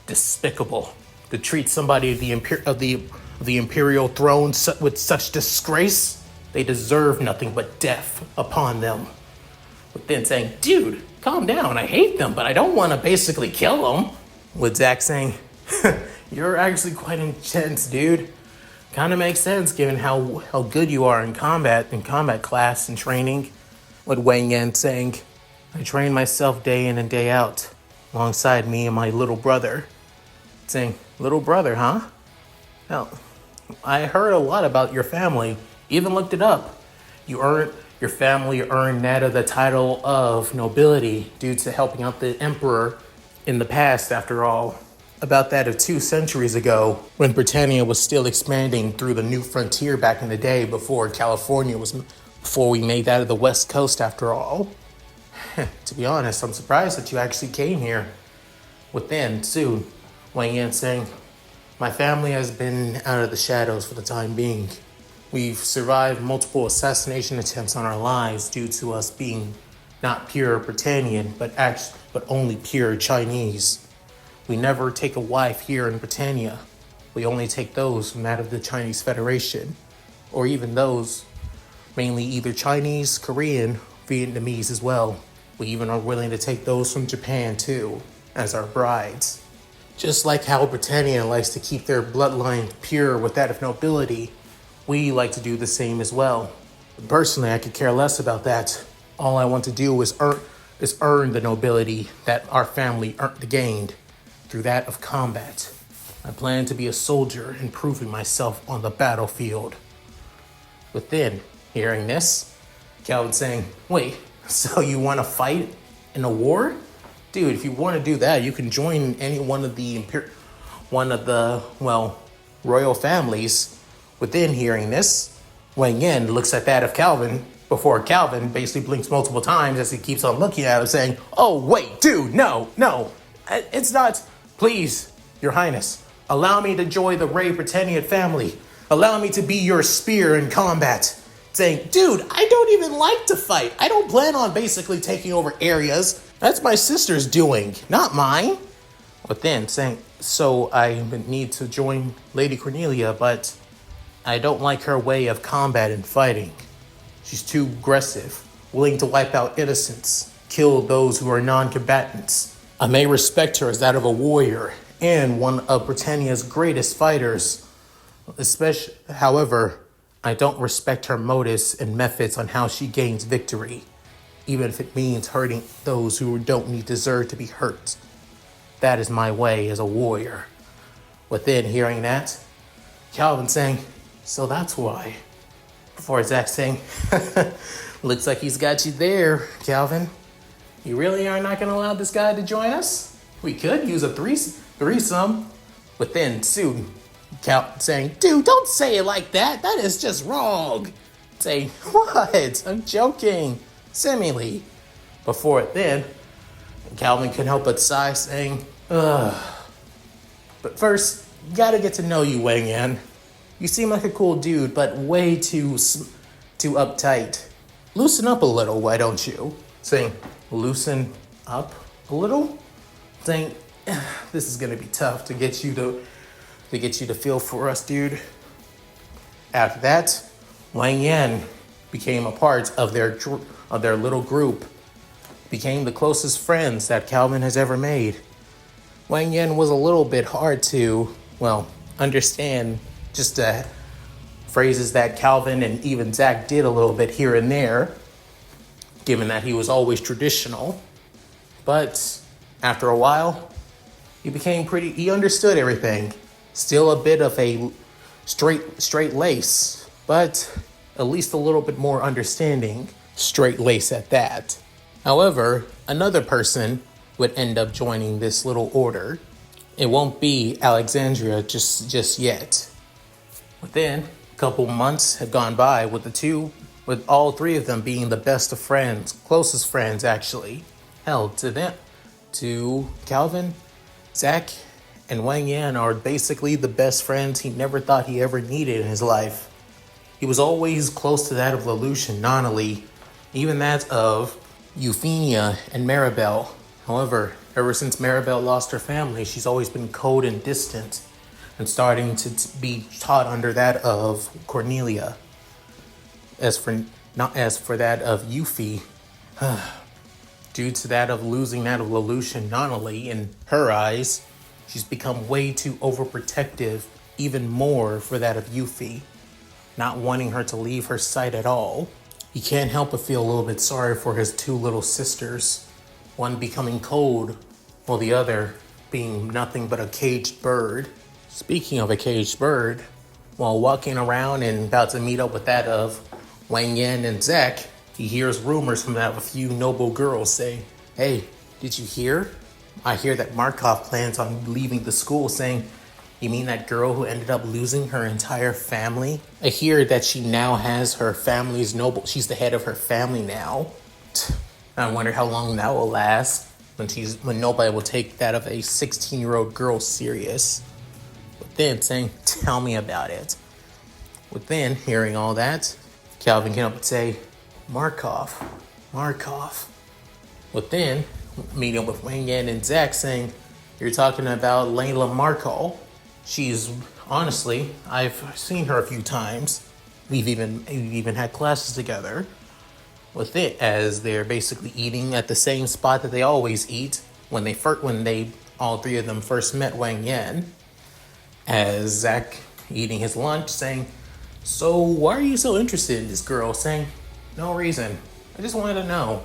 Despicable to treat somebody of the imperial throne with such disgrace. They deserve nothing but death upon them. But then saying, "Dude, calm down. I hate them, but I don't want to basically kill them." With Zack saying, "You're actually quite intense, dude. Kind of makes sense given how good you are in combat class and training." With Wang Yan saying, "I train myself day in and day out, alongside me and my little brother." Saying, "Little brother, huh? Well, I heard a lot about your family, even looked it up. Your family earned that of the title of nobility due to helping out the emperor in the past, after all. About that of 2 centuries ago, when Britannia was still expanding through the new frontier back in the day before we made that of the West Coast after all. To be honest, I'm surprised that you actually came here." Within, soon, Wang Yan saying, "My family has been out of the shadows for the time being. We've survived multiple assassination attempts on our lives due to us being not pure Britannian, but only pure Chinese. We never take a wife here in Britannia. We only take those from that of the Chinese Federation, or even those mainly either Chinese, Korean, Vietnamese as well. We even are willing to take those from Japan too, as our brides. Just like how Britannia likes to keep their bloodline pure with that of nobility, we like to do the same as well. Personally, I could care less about that. All I want to do is earn the nobility that our family gained through that of combat. I plan to be a soldier and proving myself on the battlefield." Within hearing this, Calvin saying, "Wait, so you want to fight in a war? Dude, if you want to do that, you can join any one of the royal families." Within hearing this, Wang Yan looks at that of Calvin before Calvin basically blinks multiple times as he keeps on looking at him, saying, "Oh, wait, dude, no, it's not. Please, Your Highness, allow me to join the Ray Britannian family. Allow me to be your spear in combat." Saying, "Dude, I don't even like to fight. I don't plan on basically taking over areas. That's my sister's doing, not mine." Within saying, "So I need to join Lady Cornelia, but I don't like her way of combat and fighting. She's too aggressive, willing to wipe out innocents, kill those who are non-combatants. I may respect her as that of a warrior and one of Britannia's greatest fighters. However, I don't respect her motives and methods on how she gains victory, even if it means hurting those who don't deserve to be hurt. That is my way as a warrior." Within hearing that, Calvin saying, "So that's why." Before Zack saying, "Looks like he's got you there, Calvin. You really are not going to allow this guy to join us? We could use a threesome." Within soon, Calvin saying, "Dude, don't say it like that. That is just wrong." Saying, "What? I'm joking. Seemingly." Before it then, Calvin couldn't help but sigh, saying, "Ugh. But first, gotta get to know you, Wang Yan. You seem like a cool dude, but way too uptight. Loosen up a little, why don't you?" Saying, "Loosen up a little?" Saying, "This is gonna be tough to get you to feel for us, dude." After that, Wang Yan became a part of their little group, became the closest friends that Calvin has ever made. Wang Yan was a little bit hard to, understand, just phrases that Calvin and even Zack did a little bit here and there, given that he was always traditional. But after a while, he understood everything. Still a bit of a straight lace, but at least a little bit more understanding. Straight lace at that. However, another person would end up joining this little order. It won't be Alexandria just yet. Within a couple months have gone by with all three of them being the best of friends, closest friends actually. Hell, to Calvin, Zach, and Wang Yan are basically the best friends he never thought he ever needed in his life. He was always close to that of Lelouch and Nonnally, even that of Euphemia and Maribel. However, ever since Maribel lost her family, she's always been cold and distant, and starting to be taught under that of Cornelia. As for that of Yuffie, due to that of losing that of Lelouch and Nonnally, in her eyes, she's become way too overprotective, even more for that of Yuffie, not wanting her to leave her sight at all. He can't help but feel a little bit sorry for his two little sisters, one becoming cold, while the other being nothing but a caged bird. Speaking of a caged bird, while walking around and about to meet up with that of Wang Yan and Zach, he hears rumors from that of a few noble girls saying, "Hey, did you hear? I hear that Markov plans on leaving the school," saying, "You mean that girl who ended up losing her entire family? I hear that she now has her family's noble. She's the head of her family now." I wonder how long that will last when nobody will take that of a 16-year-old girl serious. But then saying, "Tell me about it." Within hearing all that, Calvin came up and say, Markov. Within meeting with Wang Yan and Zach saying, "You're talking about Leila Markov. She's, honestly, I've seen her a few times. We've even had classes together." With it, as they're basically eating at the same spot that they always eat when they all three of them first met Wang Yan. As Zach eating his lunch saying, "So why are you so interested in this girl?" Saying, "No reason. I just wanted to know.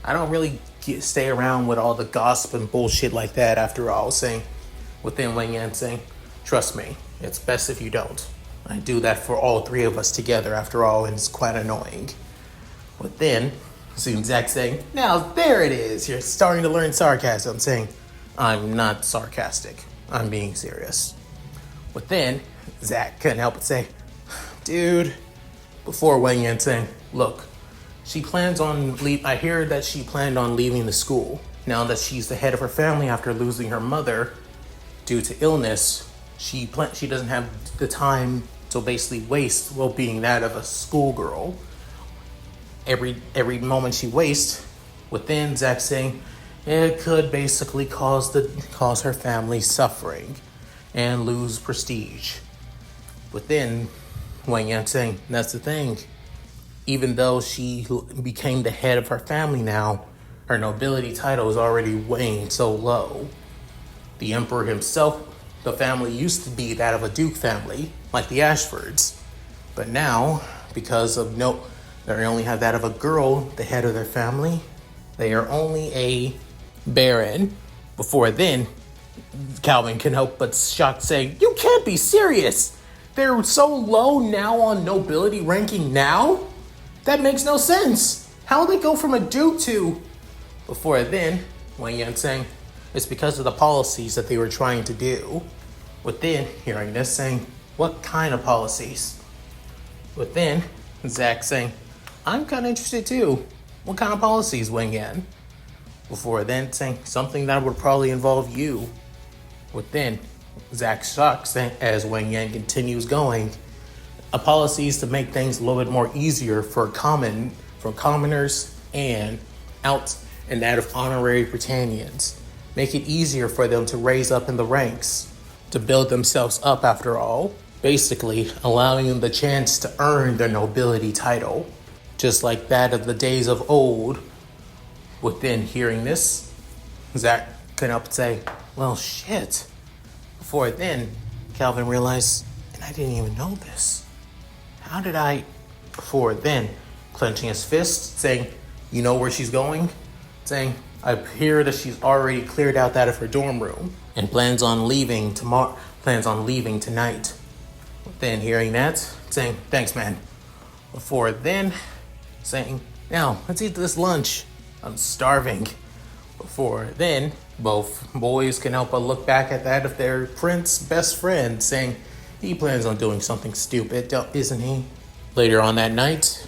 I don't really stay around with all the gossip and bullshit like that after all." Saying, within Wang Yan saying, "Trust me, it's best if you don't. I do that for all three of us together after all, and it's quite annoying." But then, soon Zach saying, "Now there it is. You're starting to learn sarcasm." Saying, "I'm not sarcastic. I'm being serious." But then, Zach couldn't help but say, "Dude," before Wang Yan saying, "Look, I hear that she planned on leaving the school. Now that she's the head of her family after losing her mother due to illness, she doesn't have the time to basically waste while being that of a schoolgirl. Every moment she wastes," within Zach saying, "it could basically cause her family suffering and lose prestige." Within Wang Yan saying, "That's the thing. Even though she became the head of her family now, her nobility title is already weighing so low. The emperor himself, the family used to be that of a duke family, like the Ashfords. But now, because of they only have that of a girl, the head of their family, they are only a baron." Before then, Calvin can help but shocked saying, "You can't be serious. They're so low now on nobility ranking now? That makes no sense. How will they go from a duke to..." Before then, Wang Yan saying, "It's because of the policies that they were trying to do." Within hearing this saying, "What kind of policies?" Within Zach saying, "I'm kind of interested too. What kind of policies, Wang Yan?" Before then saying, "Something that would probably involve you." Within Zach shocked saying, as Wang Yan continues going, policies to make things a little bit more easier for commoners and that of honorary Britannians. Make it easier for them to raise up in the ranks, to build themselves up after all. Basically, allowing them the chance to earn their nobility title, just like that of the days of old." Within hearing this, Zach couldn't help but say, "Well, shit." Before then, Calvin realized, and I didn't even know this. How did I? Before then, clenching his fist, saying, "You know where she's going? saying, I hear that she's already cleared out that of her dorm room and plans on leaving tonight. Then hearing that, saying, thanks, man. Before then, saying, now, let's eat this lunch. I'm starving. Before then, both boys can help but look back at that of their prince best friend, saying, he plans on doing something stupid, isn't he? Later on that night,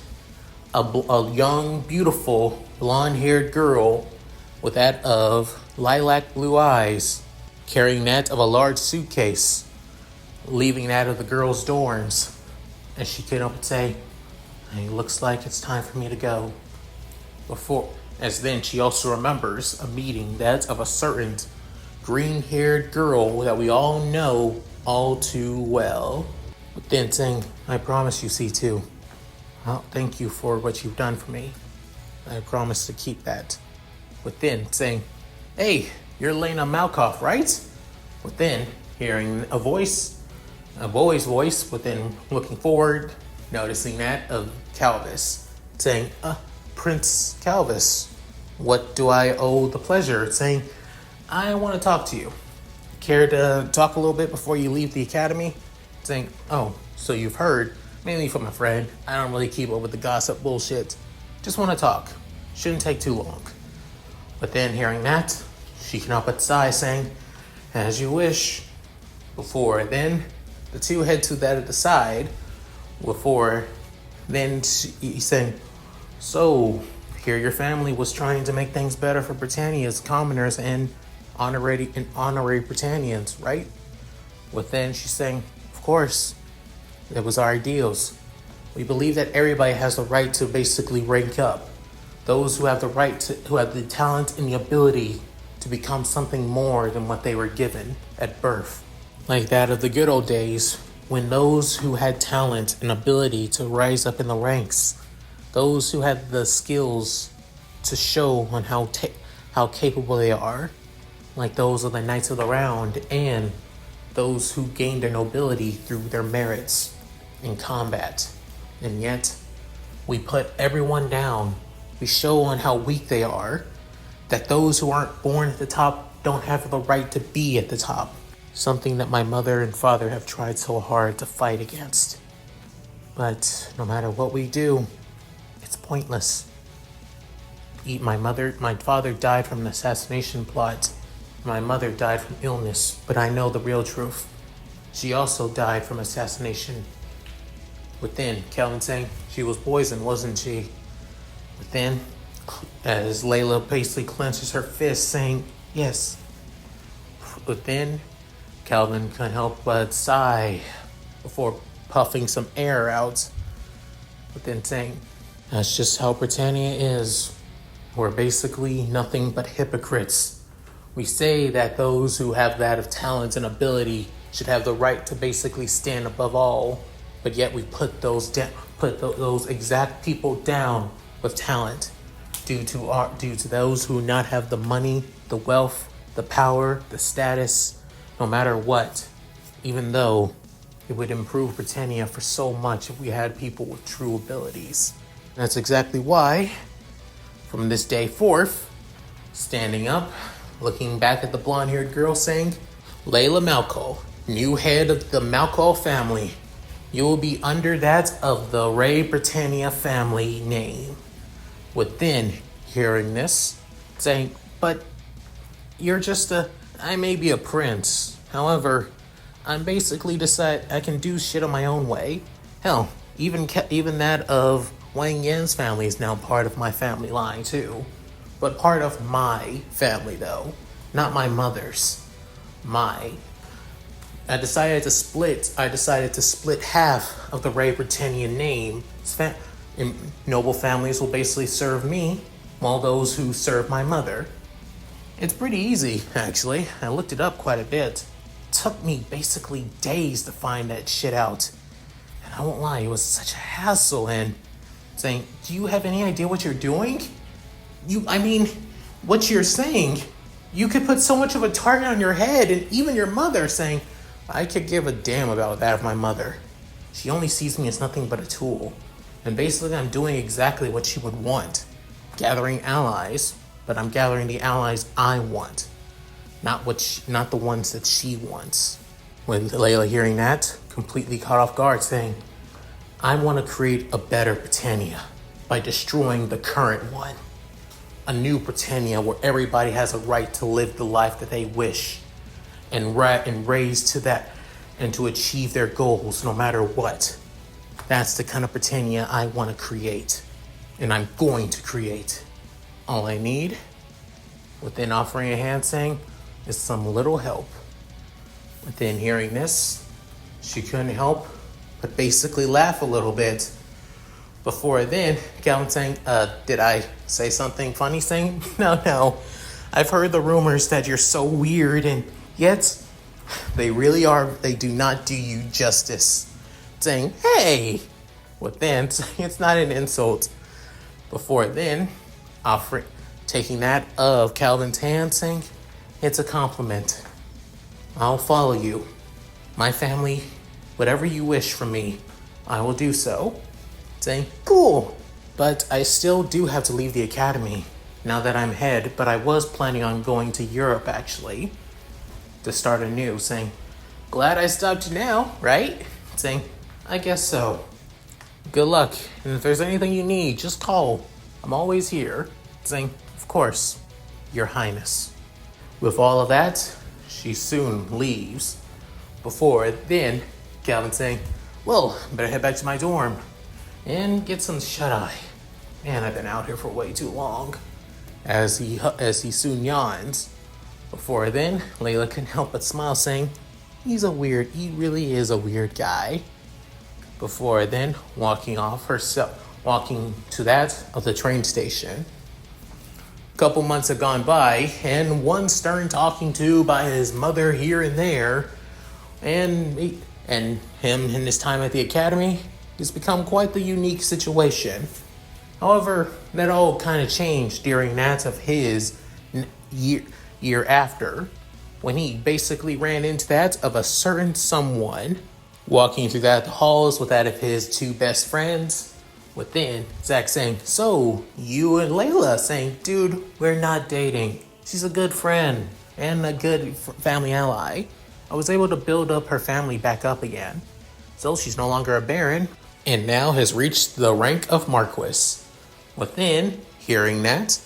a young, beautiful, blonde-haired girl with that of lilac blue eyes, carrying that of a large suitcase, leaving that of the girls' dorms. And she came up and say, it looks like it's time for me to go. As then she also remembers a meeting that of a certain green-haired girl that we all know all too well. But then saying, I promise you, C2. Well, thank you for what you've done for me. I promise to keep that. But then saying, hey, you're Lena Malkoff, right? But then hearing a boy's voice, but then looking forward, noticing that of Calvis, saying, Prince Calvis, what do I owe the pleasure? Saying, I want to talk to you. Care to talk a little bit before you leave the academy? Saying, oh, so you've heard, mainly from a friend. I don't really keep up with the gossip bullshit. Just want to talk. Shouldn't take too long. But then hearing that, she can up at sigh, saying, as you wish. Before then, the two head to that at the side. Before then, he's saying, so, here your family was trying to make things better for Britannia's commoners and honorary Britannians, right? But then she's saying, of course, it was our ideals. We believe that everybody has the right to basically rank up. Those who have the right to, who have the talent and the ability to become something more than what they were given at birth. Like that of the good old days, when those who had talent and ability to rise up in the ranks, those who had the skills to show on how capable they are, like those of the Knights of the Round, and those who gained their nobility through their merits in combat. And yet, we put everyone down. We show on how weak they are, that those who aren't born at the top don't have the right to be at the top. Something that my mother and father have tried so hard to fight against. But no matter what we do, it's pointless. My father died from an assassination plot. My mother died from illness, but I know the real truth. She also died from assassination. But then, Calvin saying, she was poisoned, wasn't she? But then, as Leila basically clenches her fist, saying, yes. But then, Calvin couldn't help but sigh before puffing some air out. But then saying, that's just how Britannia is. We're basically nothing but hypocrites. We say that those who have that of talent and ability should have the right to basically stand above all, but yet we put those exact people down with talent due to those who not have the money, the wealth, the power, the status, no matter what, even though it would improve Britannia for so much if we had people with true abilities. That's exactly why, from this day forth, standing up, looking back at the blonde-haired girl, saying, Leila Malko, new head of the Malko family. You will be under that of the Ray Britannia family name. Within hearing this, saying, but you're just I may be a prince. However, I'm basically decide I can do shit on my own way. Hell, even that of Wang Yan's family is now part of my family line too. But part of my family though, not my mother's. I decided to split half of the Ray Britannia name. Noble families will basically serve me, while those who serve my mother. It's pretty easy, actually. I looked it up quite a bit. It took me basically days to find that shit out. And I won't lie, it was such a hassle. And saying, do you have any idea what you're doing? What you're saying, you could put so much of a target on your head, and even your mother saying, I could give a damn about that of my mother. She only sees me as nothing but a tool. And basically I'm doing exactly what she would want. Gathering allies, but I'm gathering the allies I want, not the ones that she wants. When Leila hearing that, completely caught off guard, saying, I want to create a better Britannia by destroying the current one. A new Britannia where everybody has a right to live the life that they wish and raise to that and to achieve their goals no matter what. That's the kind of Britannia I want to create, and I'm going to create. All I need, within offering a hand saying, is some little help. Within hearing this, she couldn't help but basically laugh a little bit. Before then, Calvin saying, did I say something funny? Saying, no. I've heard the rumors that you're so weird, and yet they really are. They do not do you justice. Saying, hey, within, it's not an insult. Before then, taking that of Calvin's hand, saying, it's a compliment. I'll follow you. My family, whatever you wish from me, I will do so. Saying, cool, but I still do have to leave the academy now that I'm head, but I was planning on going to Europe actually to start anew. Saying, glad I stopped you now, right? Saying, I guess so. Good luck, and if there's anything you need, just call. I'm always here. Saying, of course, Your Highness. With all of that, she soon leaves. Before then, Calvin saying, well, better head back to my dorm and get some shut-eye. Man, I've been out here for way too long. As he soon yawns. Before then, Leila couldn't help but smile, saying, he really is a weird guy. Before then, walking to that of the train station. A couple months have gone by, and one stern talking to by his mother here and there, and him in his time at the academy, has become quite the unique situation. However, that all kind of changed during that of his year after, when he basically ran into that of a certain someone, walking through the halls with that of his two best friends. Within, Zach saying, so, you and Leila, saying, dude, we're not dating. She's a good friend and a good family ally. I was able to build up her family back up again. So she's no longer a baron, and now has reached the rank of Marquis. Within, hearing that,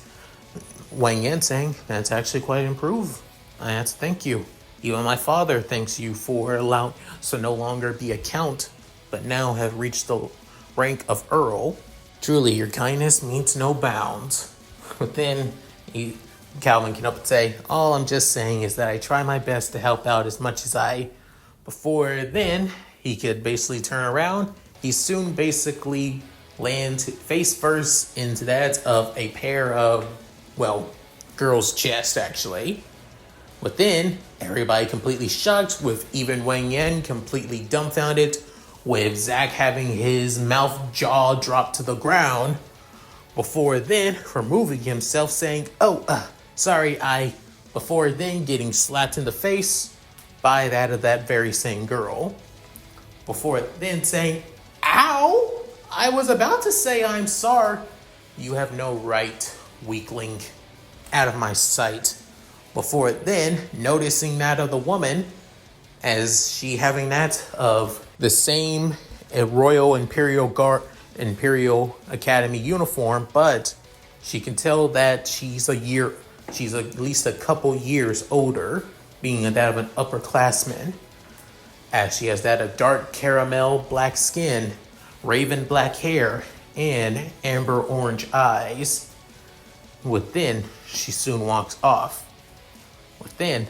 Wang Yan saying, that's actually quite improved. I have to thank you. Even my father thanks you for allowing us to no longer be a count, but now have reached the rank of Earl. Truly, your kindness meets no bounds. But then Calvin can up and say, all I'm just saying is that I try my best to help out as much as I. Before then, he could basically turn around. He soon basically lands face first into that of a pair of, girls' chest actually. Within, everybody completely shocked, with even Wang Yan completely dumbfounded, with Zack having his mouth jaw drop to the ground. Before then, removing himself, saying, sorry, before then getting slapped in the face by that very same girl. Before then saying, ow, I was about to say I'm sorry. You have no right, weakling. Out of my sight. Before then, noticing that of the woman, as she having that of the same Royal Imperial Academy uniform, but she can tell that she's at least a couple years older, being that of an upperclassman, as she has that of dark caramel black skin, raven black hair, and amber orange eyes. Within, she soon walks off. Within,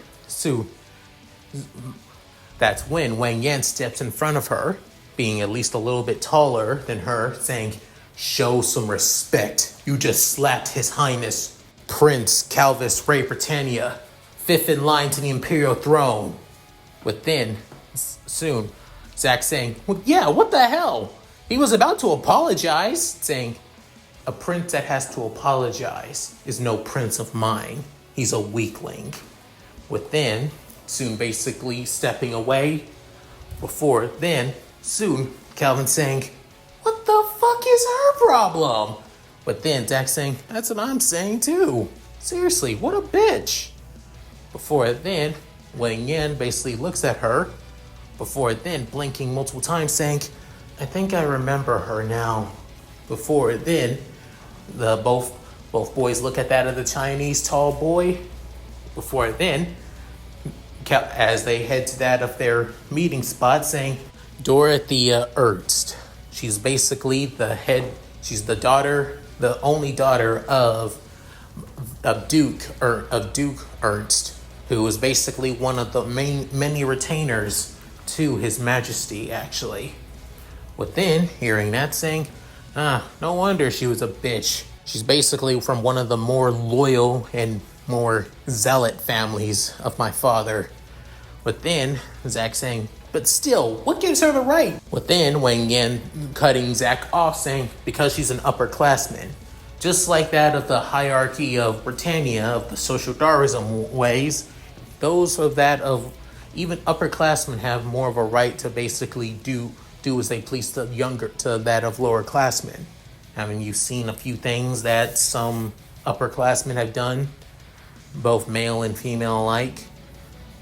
that's when Wang Yan steps in front of her, being at least a little bit taller than her, saying, show some respect. You just slapped His Highness, Prince Calvis Ray Britannia, fifth in line to the Imperial throne. Within, soon, Zack saying, well, yeah, what the hell? He was about to apologize, saying, a prince that has to apologize is no prince of mine. He's a weakling. Within, soon basically stepping away. Before then, soon, Calvin saying, what the fuck is her problem? But then Zack saying, that's what I'm saying too. Seriously, what a bitch. Before then, Wang Yan basically looks at her. Before then, blinking multiple times, saying, I think I remember her now. Before then, both boys look at that of the Chinese tall boy. Before then, as they head to that of their meeting spot, saying, Dorothea Ernst. She's basically the head. She's the only daughter of Duke Ernst, who was basically one of the many retainers to His Majesty, actually. Within hearing that, saying, no wonder she was a bitch. She's basically from one of the more loyal and more zealot families of my father. Within, Zack saying, but still, what gives her the right? Within, Wang Yan cutting Zack off, saying, because she's an upperclassman. Just like that of the hierarchy of Britannia, of the social Darwinism ways, those of that of even upperclassmen have more of a right to basically do as they please to that of lower classmen. Haven't you seen a few things that some upperclassmen have done, both male and female alike?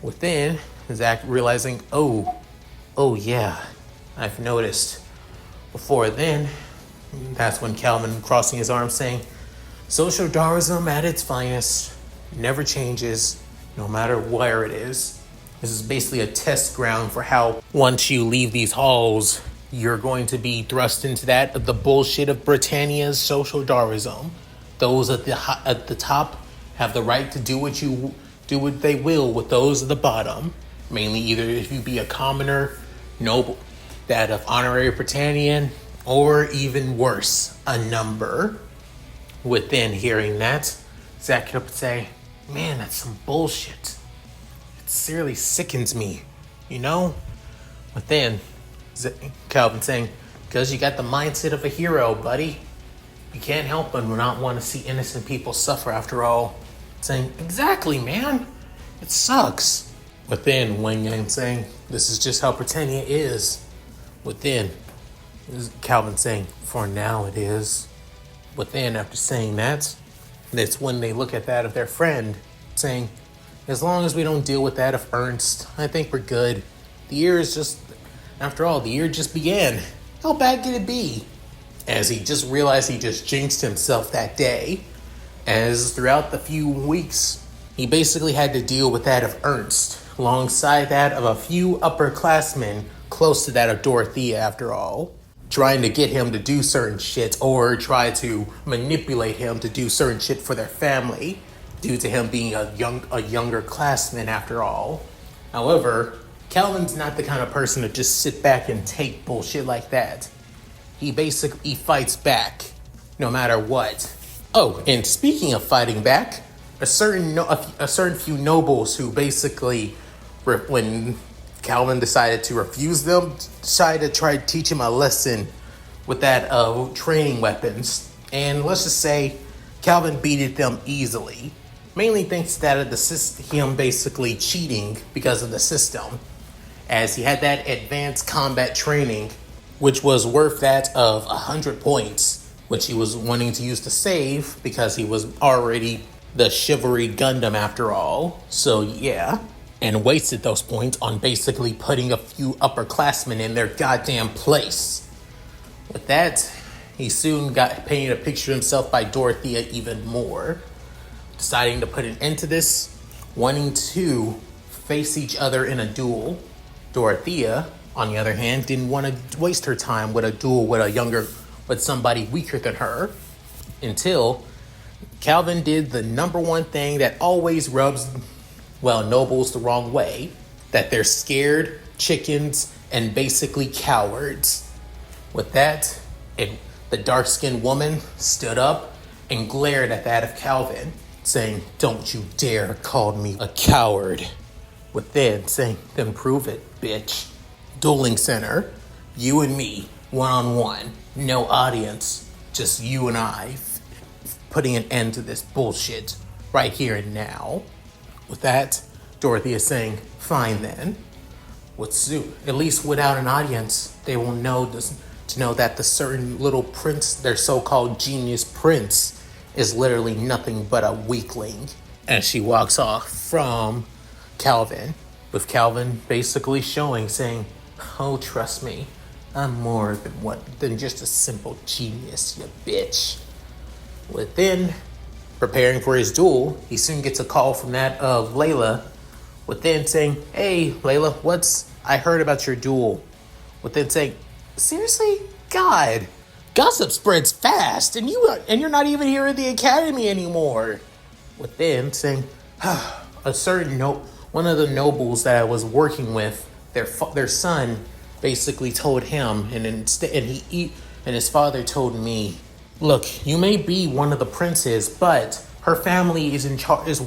Within, Zack realizing, oh yeah, I've noticed. Before then, that's when Calvin crossing his arms saying, social Darwinism at its finest never changes, no matter where it is. This is basically a test ground for how once you leave these halls, you're going to be thrust into that of the bullshit of Britannia's social Darwinism. Those at the top have the right to do what they will with those at the bottom. Mainly either if you be a commoner, noble, that of honorary Britannian, or even worse, a number. Within hearing that, Zack could up and say, man, that's some bullshit. It seriously sickens me, you know? Within, Calvin saying, because you got the mindset of a hero, buddy. You can't help but not want to see innocent people suffer after all. Saying, exactly, man. It sucks. Within, Wang Yang saying, this is just how Britannia is. Within, Calvin saying, for now it is. Within, after saying that, that's when they look at that of their friend, saying, as long as we don't deal with that of Ernst, I think we're good. The year just began. How bad could it be? As he just realized he just jinxed himself that day. As throughout the few weeks, he basically had to deal with that of Ernst, alongside that of a few upperclassmen close to that of Dorothea after all, trying to get him to do certain shit or try to manipulate him to do certain shit for their family, due to him being a younger classman after all. However, Calvin's not the kind of person to just sit back and take bullshit like that. He basically fights back, no matter what. Oh, and speaking of fighting back, a certain few nobles who basically, when Calvin decided to refuse them, decided to try to teach him a lesson with that training weapons. And let's just say Calvin beated them easily. Mainly thanks to that of him basically cheating because of the system. As he had that advanced combat training, which was worth that of 100 points, which he was wanting to use to save because he was already the chivalry Gundam after all. So yeah, and wasted those points on basically putting a few upperclassmen in their goddamn place. With that, he soon got painted a picture of himself by Dorothea even more, deciding to put an end to this, wanting to face each other in a duel. Dorothea, on the other hand, didn't want to waste her time with a duel with somebody weaker than her, until Calvin did the number one thing that always rubs, nobles the wrong way, that they're scared, chickens, and basically cowards. With that, the dark-skinned woman stood up and glared at that of Calvin, saying, don't you dare call me a coward. With that, saying, then prove it, bitch. Dueling center, you and me, one-on-one, no audience, just you and I, putting an end to this bullshit right here and now. With that, Dorothy is saying, fine then. At least without an audience, they will know to know that the certain little prince, their so-called genius prince, is literally nothing but a weakling. And she walks off from Calvin, with Calvin basically saying, oh, trust me, I'm more than just a simple genius, you bitch. Within preparing for his duel, he soon gets a call from that of Leila, within saying, hey, Leila, I heard about your duel. Within saying, seriously? God, gossip spreads fast, and you're not even here at the academy anymore. Within saying, a certain one of the nobles that I was working with, their son basically told him, and his father told me, look, you may be one of the princes, but her family is in charge. Has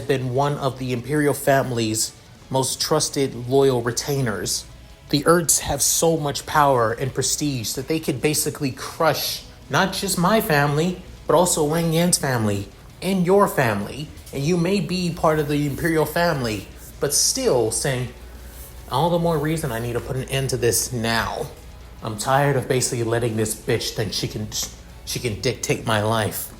been one of the imperial family's most trusted, loyal retainers. The Erds have so much power and prestige that they could basically crush not just my family, but also Wang Yan's family and your family. And you may be part of the imperial family, but still saying, all the more reason I need to put an end to this now. I'm tired of basically letting this bitch think she can dictate my life.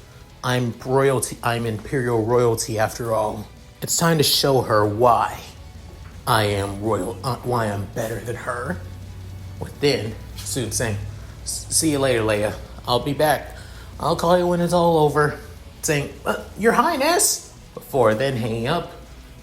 I'm royalty. I'm imperial royalty after all. It's time to show her why I am royal, why I'm better than her. Within, soon saying, see you later, Leia. I'll be back. I'll call you when it's all over. Saying, Your Highness! Before then hanging up,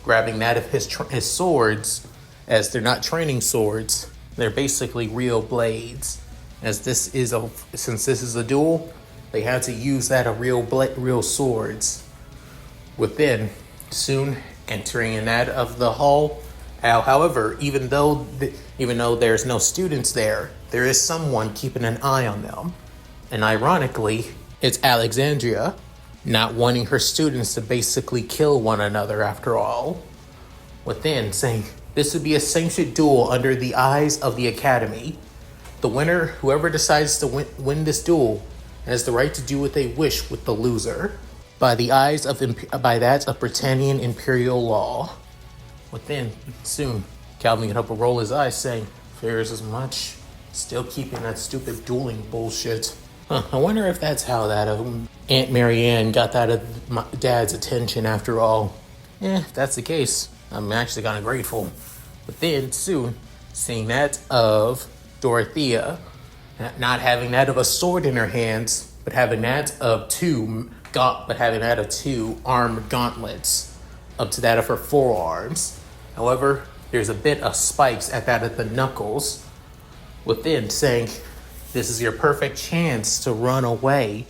grabbing that of his swords, as they're not training swords, they're basically real blades. Since this is a duel, they had to use that of real swords. Within, soon entering in that of the hall. However, even though there's no students there is someone keeping an eye on them. And ironically, it's Alexandria, not wanting her students to basically kill one another after all. Within, saying, this would be a sanctioned duel under the eyes of the academy. The winner, whoever decides to win this duel, has the right to do what they wish with the loser, by that of Britannian imperial law. Within, soon, Calvin can help but roll his eyes, saying, fears as much. Still keeping that stupid dueling bullshit. I wonder if that's how that Aunt Marianne got that of my dad's attention after all. If that's the case, I'm actually kind of grateful. But then, soon, seeing that of Dorothea, not having that of a sword in her hands, but having that of two armed gauntlets up to that of her forearms. However, there's a bit of spikes at that of the knuckles. Within, saying, this is your perfect chance to run away,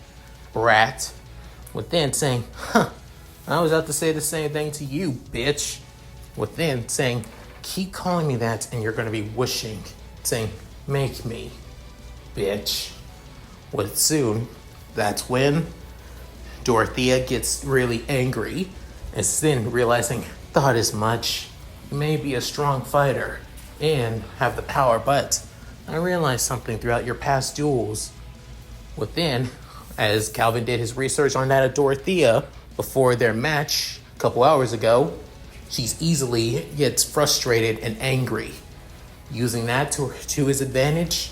brat. Within, saying, I was about to say the same thing to you, bitch. Within, saying, keep calling me that and you're going to be wishing. Saying, make me, bitch. With soon, that's when Dorothea gets really angry, and then realizing, thought as much. You may be a strong fighter and have the power, but I realized something throughout your past duels. Within, as Calvin did his research on that of Dorothea before their match a couple hours ago, she's easily gets frustrated and angry. Using that to his advantage,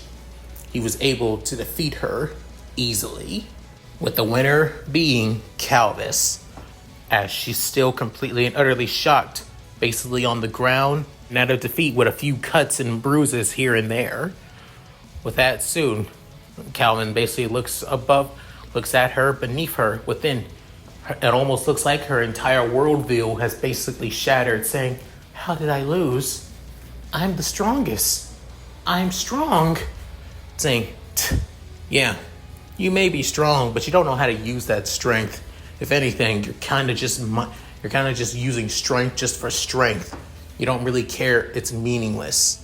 he was able to defeat her easily, with the winner being Calvis, as she's still completely and utterly shocked, basically on the ground, and at a defeat with a few cuts and bruises here and there. With that, soon, Calvin basically looks at her, beneath her, within. It almost looks like her entire worldview has basically shattered, saying, how did I lose? I'm the strongest. I'm strong. Saying, yeah, you may be strong, but you don't know how to use that strength. If anything, you're kind of just using strength just for strength. You don't really care. It's meaningless.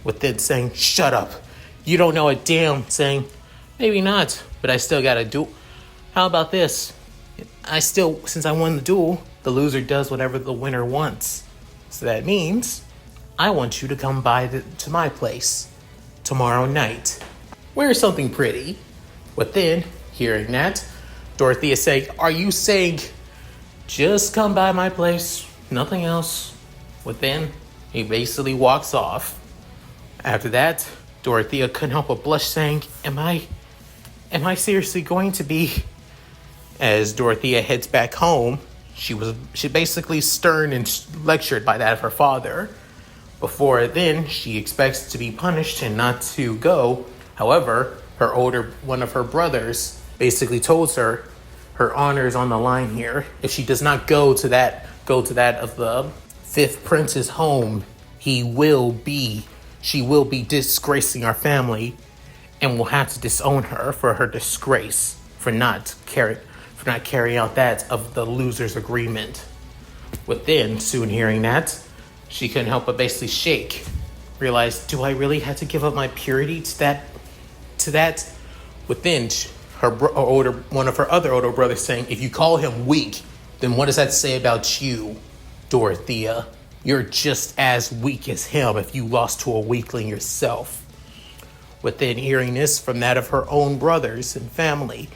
Within, saying, shut up. You don't know a damn. Saying, maybe not, but I still gotta do. How about this? Since I won the duel, the loser does whatever the winner wants. So that means I want you to come by to my place tomorrow night. Wear something pretty. Within, hearing that, Dorothea saying, are you saying just come by my place, nothing else? Within, he basically walks off. After that, Dorothea couldn't help but blush, saying, am I am I seriously going to be? As Dorothea heads back home, she basically stern and lectured by that of her father. Before then, she expects to be punished and not to go. However, one of her brothers basically told her honor is on the line here. If she does not go to that of the fifth prince's home, she will be disgracing our family, and will have to disown her for her disgrace for not carrying out that of the loser's agreement. Within, soon hearing that, she couldn't help but basically shake. Realized, do I really have to give up my purity to that? Within, one of her other older brothers saying, if you call him weak, then what does that say about you, Dorothea? You're just as weak as him if you lost to a weakling yourself. Within hearing this from that of her own brothers and family,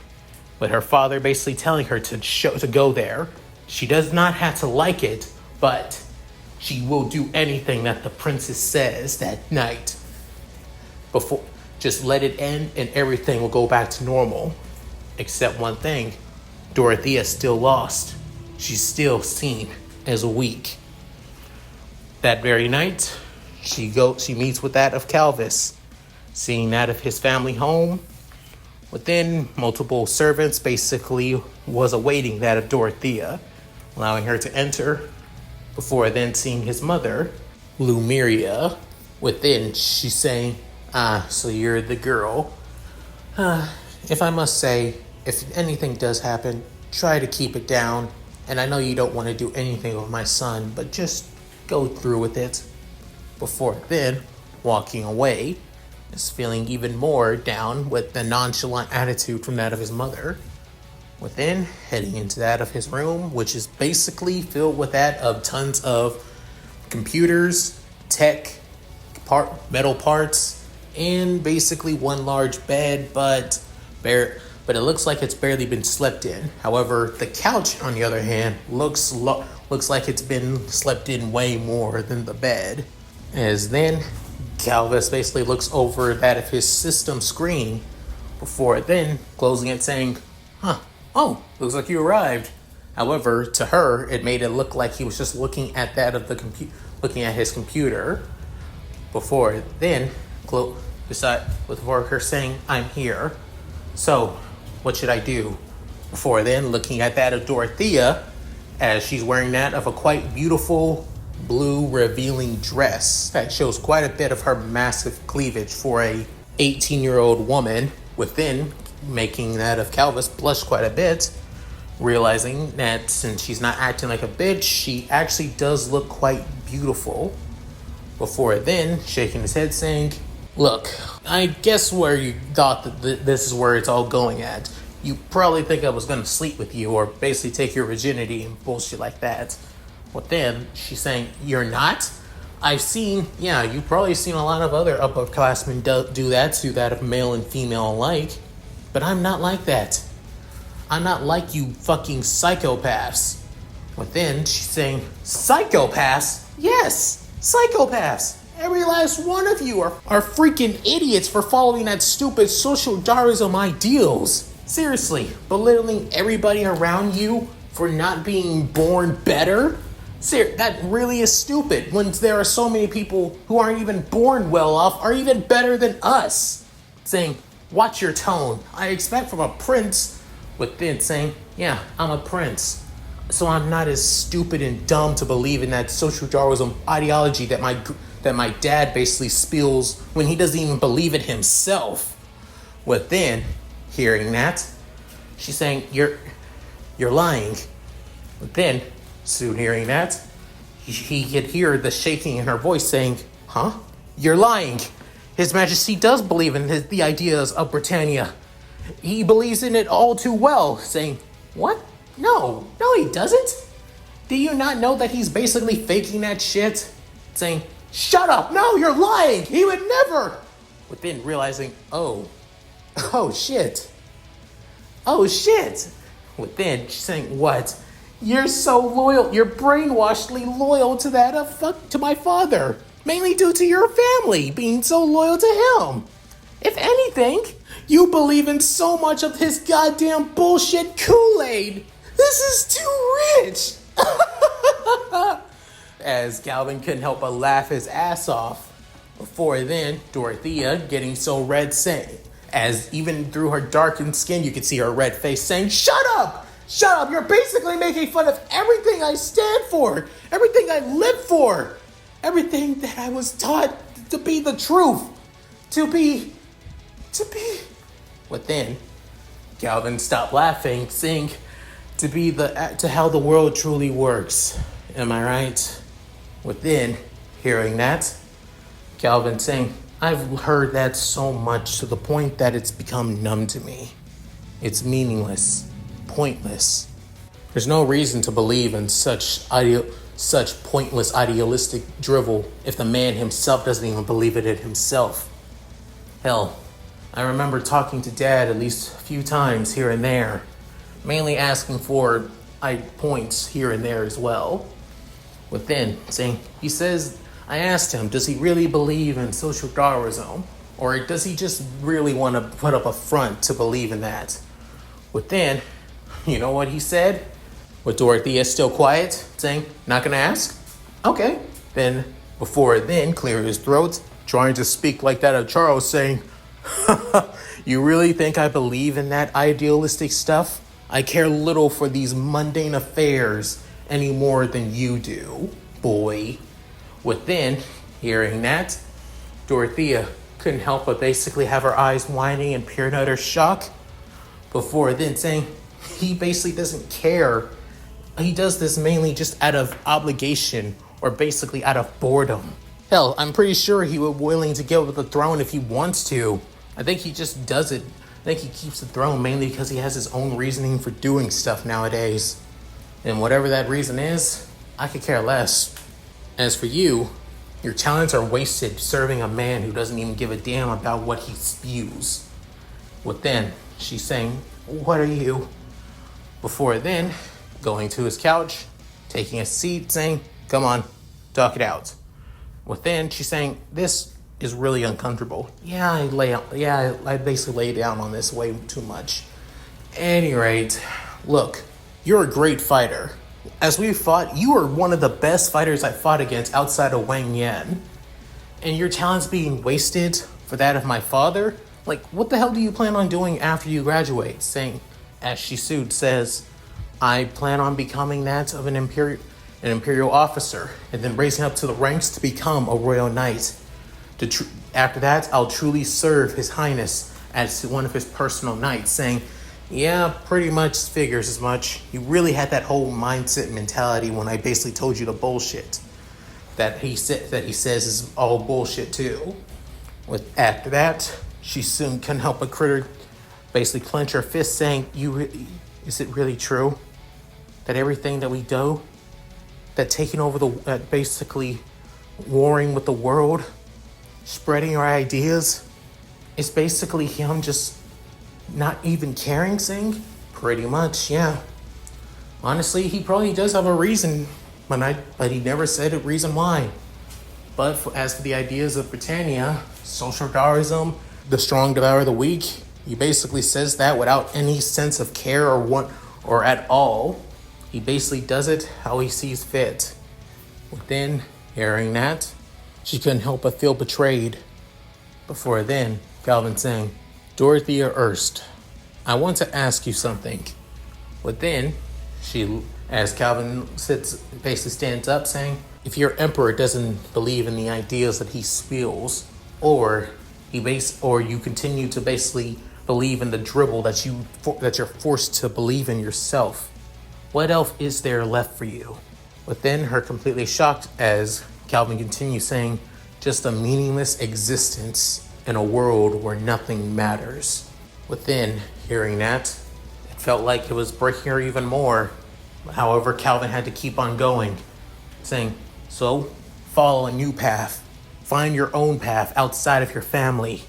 with her father basically telling her to go there. She does not have to like it, but she will do anything that the princess says that night. Just let it end and everything will go back to normal. Except one thing, Dorothea still lost. She's still seen as weak. That very night, she meets with that of Calvis, seeing that of his family home. Within, multiple servants basically was awaiting that of Dorothea, allowing her to enter. Before then seeing his mother, Lumeria. Within, she's saying, so you're the girl. If I must say, if anything does happen, try to keep it down. And I know you don't want to do anything with my son, but just go through with it. Before then, walking away, is feeling even more down with the nonchalant attitude from that of his mother. Within, heading into that of his room, which is basically filled with that of tons of computers, tech, metal parts, and basically one large bed, but it looks like it's barely been slept in. However, the couch, on the other hand, looks like it's been slept in way more than the bed. As then, Calvis basically looks over that of his system screen, before then closing it saying, oh, looks like you arrived. However, to her, it made it look like he was just looking at that of looking at his computer. Before then, before her saying, I'm here. So, what should I do? Before then, looking at that of Dorothea, as she's wearing that of a quite beautiful blue revealing dress that shows quite a bit of her massive cleavage for a 18-year-old woman. Within, making that of Calvis blush quite a bit, realizing that since she's not acting like a bitch, she actually does look quite beautiful. Before then, shaking his head saying, look, I guess where you thought that this is where it's all going at. You probably think I was going to sleep with you or basically take your virginity and bullshit like that. But then she's saying, you're not? You've probably seen a lot of other upperclassmen do that to that of male and female alike. But I'm not like that. I'm not like you fucking psychopaths. But then she's saying, psychopaths? Yes, psychopaths. Every last one of you are freaking idiots for following that stupid social Darwinism ideals. Seriously, belittling everybody around you for not being born better? That really is stupid when there are so many people who aren't even born well off are even better than us. Saying, watch your tone. I expect from a prince. Within saying, yeah, I'm a prince. So I'm not as stupid and dumb to believe in that social Darwinism ideology that my dad basically spills when he doesn't even believe it himself. Within hearing that, she's saying, you're lying. Within, soon hearing that, he could hear the shaking in her voice saying, huh? You're lying. His Majesty does believe in the ideas of Britannia. He believes in it all too well, saying, what? No, he doesn't. Do you not know that he's basically faking that shit? Saying, shut up, no, you're lying, he would never. Within realizing, oh shit. Within, she's saying, what? You're so loyal, you're brainwashedly loyal to to my father. Mainly due to your family being so loyal to him. If anything, You believe in so much of his goddamn bullshit Kool-Aid. This is too rich. As Calvin couldn't help but laugh his ass off. Before then, Dorothea getting so red saying, as even through her darkened skin, you could see her red face saying, "Shut up! Shut up! You're basically making fun of everything I stand for, everything I live for, everything that I was taught to be the truth, to be. But then, Calvin stopped laughing, saying, to how the world truly works. Am I right? Within hearing that, Calvin saying, I've heard that so much to the point that it's become numb to me. It's meaningless, pointless. There's no reason to believe in such pointless idealistic drivel if the man himself doesn't even believe it in himself. Hell, I remember talking to Dad at least a few times here and there, mainly asking for points here and there as well. Within saying, he says, I asked him, does he really believe in social Darwinism? Or does he just really want to put up a front to believe in that? Within, you know what he said? With Dorothea still quiet, saying, not gonna ask? Okay. Then, before then, cleared his throat, trying to speak like that of Charles, saying, you really think I believe in that idealistic stuff? I care little for these mundane affairs any more than you do, boy. Within hearing that, Dorothea couldn't help but basically have her eyes widening in pure and utter shock. Before then saying, he basically doesn't care. He does this mainly just out of obligation or basically out of boredom. Hell, I'm pretty sure he would be willing to give up the throne if he wants to. I think he just does it. I think he keeps the throne mainly because he has his own reasoning for doing stuff nowadays. And whatever that reason is, I could care less. As for you, your talents are wasted serving a man who doesn't even give a damn about what he spews. Within, she's saying, what are you? Before then, going to his couch, taking a seat, saying, come on, talk it out. Within, she's saying, this is really uncomfortable. I basically lay down on this way too much. Any rate, look, you're a great fighter. As we fought, you are one of the best fighters I fought against outside of Wang Yan. And your talents being wasted for that of my father? Like, what the hell do you plan on doing after you graduate? Saying, as Shisud says, I plan on becoming that of an imperial officer, and then raising up to the ranks to become a royal knight. After that, I'll truly serve His Highness as one of his personal knights, saying, yeah, pretty much figures as much. You really had that whole mindset mentality when I basically told you the bullshit that he says is all bullshit too. After that, she soon couldn't help but basically clench her fist, saying, is it really true that everything that we do, that taking over basically warring with the world, spreading our ideas, is basically him just not even caring, saying? Pretty much, yeah. Honestly, he probably does have a reason, but he never said a reason why. But as for the ideas of Britannia, social Darwinism, the strong devour the weak, he basically says that without any sense of care or at all. He basically does it how he sees fit. Within hearing that, she couldn't help but feel betrayed. Before then, Calvin saying, Dorothea Erst, I want to ask you something. Within, as Calvin basically stands up, saying, if your emperor doesn't believe in the ideas that he spills, or you continue to basically believe in the dribble that you're forced to believe in yourself, what else is there left for you? Within, her completely shocked as Calvin continues saying, just a meaningless existence in a world where nothing matters. Within hearing that, it felt like it was breaking her even more. However, Calvin had to keep on going, saying, so follow a new path. Find your own path outside of your family,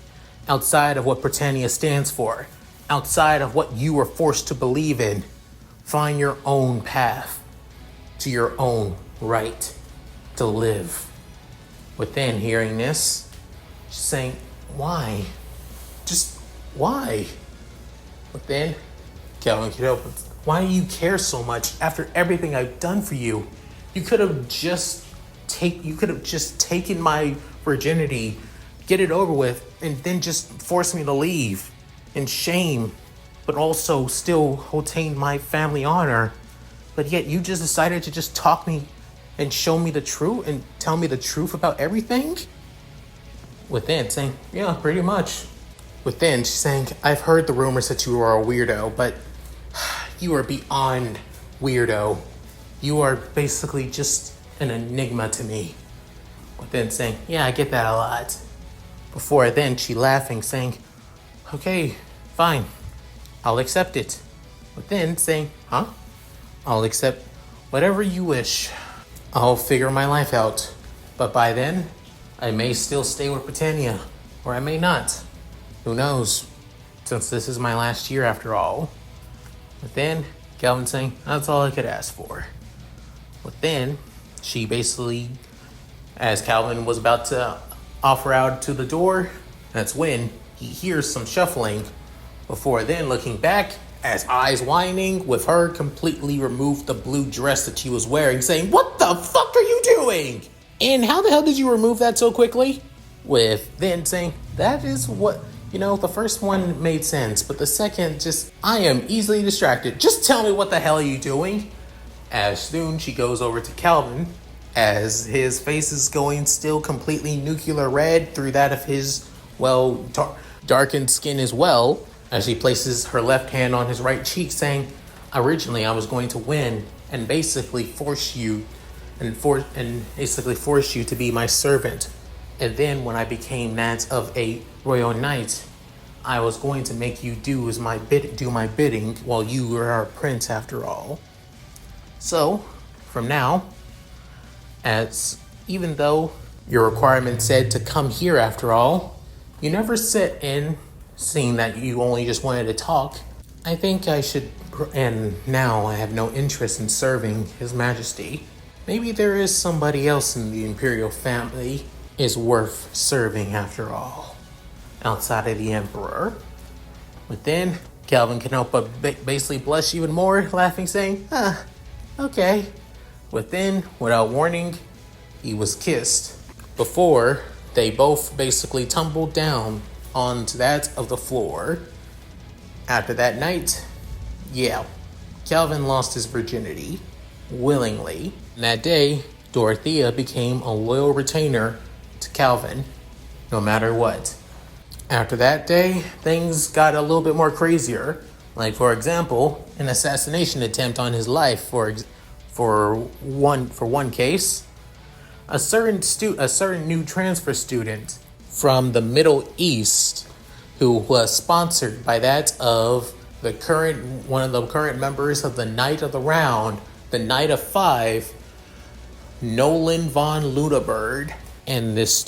outside of what Britannia stands for, outside of what you were forced to believe in. Find your own path to your own right to live. Within hearing this, she's saying, why? Just Why? But then, Calvin K.O, why do you care so much after everything I've done for you? You could have just taken my virginity, get it over with, and then just force me to leave in shame, but also still retain my family honor. But yet you just decided to just talk me and show me the truth and tell me the truth about everything? Within saying, yeah, pretty much. Within, she's saying, I've heard the rumors that you are a weirdo, but you are beyond weirdo. You are basically just an enigma to me. Within saying, yeah, I get that a lot. Before then, she laughing, saying, okay, fine, I'll accept it. Within saying, huh? I'll accept whatever you wish. I'll figure my life out. But by then, I may still stay with Britannia, or I may not. Who knows? Since this is my last year after all. But then, Calvin saying, that's all I could ask for. But then, she basically, as Calvin was about to offer out to the door, that's when he hears some shuffling. Before then, looking back, as eyes widening, with her completely removed the blue dress that she was wearing, saying, what the fuck are you doing? And how the hell did you remove that so quickly? With then saying, that is what, the first one made sense, but the second I am easily distracted. Just tell me what the hell are you doing? As soon she goes over to Calvin, as his face is going still completely nuclear red through that of his, darkened skin as well, as she places her left hand on his right cheek, saying, originally I was going to win and basically force you to be my servant. And then when I became that of a royal knight, I was going to make you do my bidding while you were our prince after all. So, from now, as even though your requirement said to come here after all, you never sit in, seeing that you only just wanted to talk. I think I should, and now I have no interest in serving His Majesty. Maybe there is somebody else in the imperial family is worth serving after all, outside of the Emperor. But then, Calvin can help but basically blush even more, laughing, saying, okay. But then, without warning, he was kissed. Before, they both basically tumbled down onto that of the floor. After that night, Calvin lost his virginity willingly. And that day, Dorothea became a loyal retainer to Calvin, no matter what. After that day, things got a little bit more crazier. Like, for example, an assassination attempt on his life. For one case, a certain new transfer student from the Middle East, who was sponsored by that of one of the current members of the Knight of the Round, the Knight of Five, Nolan von Ludebird. And this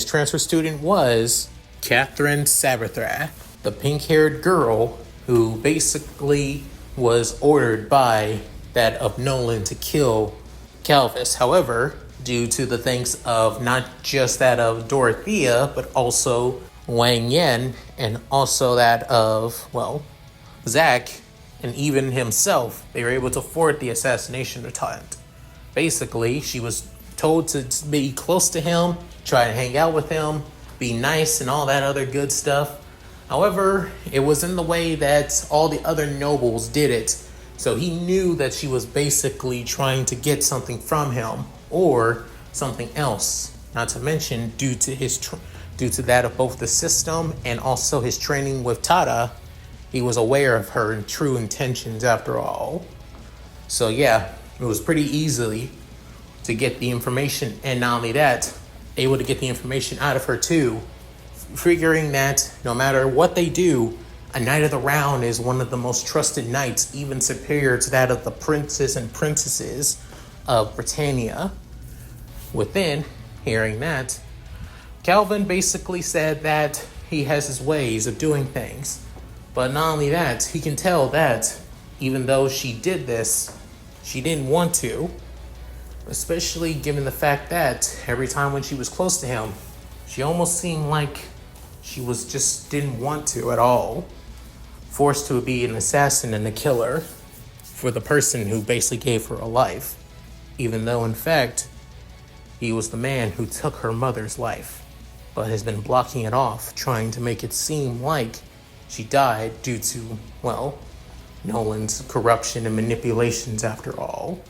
transfer student was Catherine Sabathrath, the pink-haired girl who basically was ordered by that of Nolan to kill Calvus. However, due to the things of not just that of Dorothea, but also Wang Yen, and also that of, Zack, and even himself, they were able to thwart the assassination attempt. Basically, she was told to be close to him, try to hang out with him, be nice and all that other good stuff. However, it was in the way that all the other nobles did it. So he knew that she was basically trying to get something from him or something else. Not to mention, due to that of both the system and also his training with Tada, he was aware of her true intentions after all. So it was pretty easily to get the information, and not only that, able to get the information out of her too, figuring that no matter what they do, a Knight of the Round is one of the most trusted knights, even superior to that of the princes and princesses of Britannia. Within hearing that, Calvin basically said that he has his ways of doing things. But not only that, he can tell that even though she did this, she didn't want to. Especially given the fact that every time when she was close to him, she almost seemed like she was just didn't want to at all. Forced to be an assassin and a killer for the person who basically gave her a life, even though in fact he was the man who took her mother's life, but has been blocking it off, trying to make it seem like she died due to, well, Nolan's corruption and manipulations after all.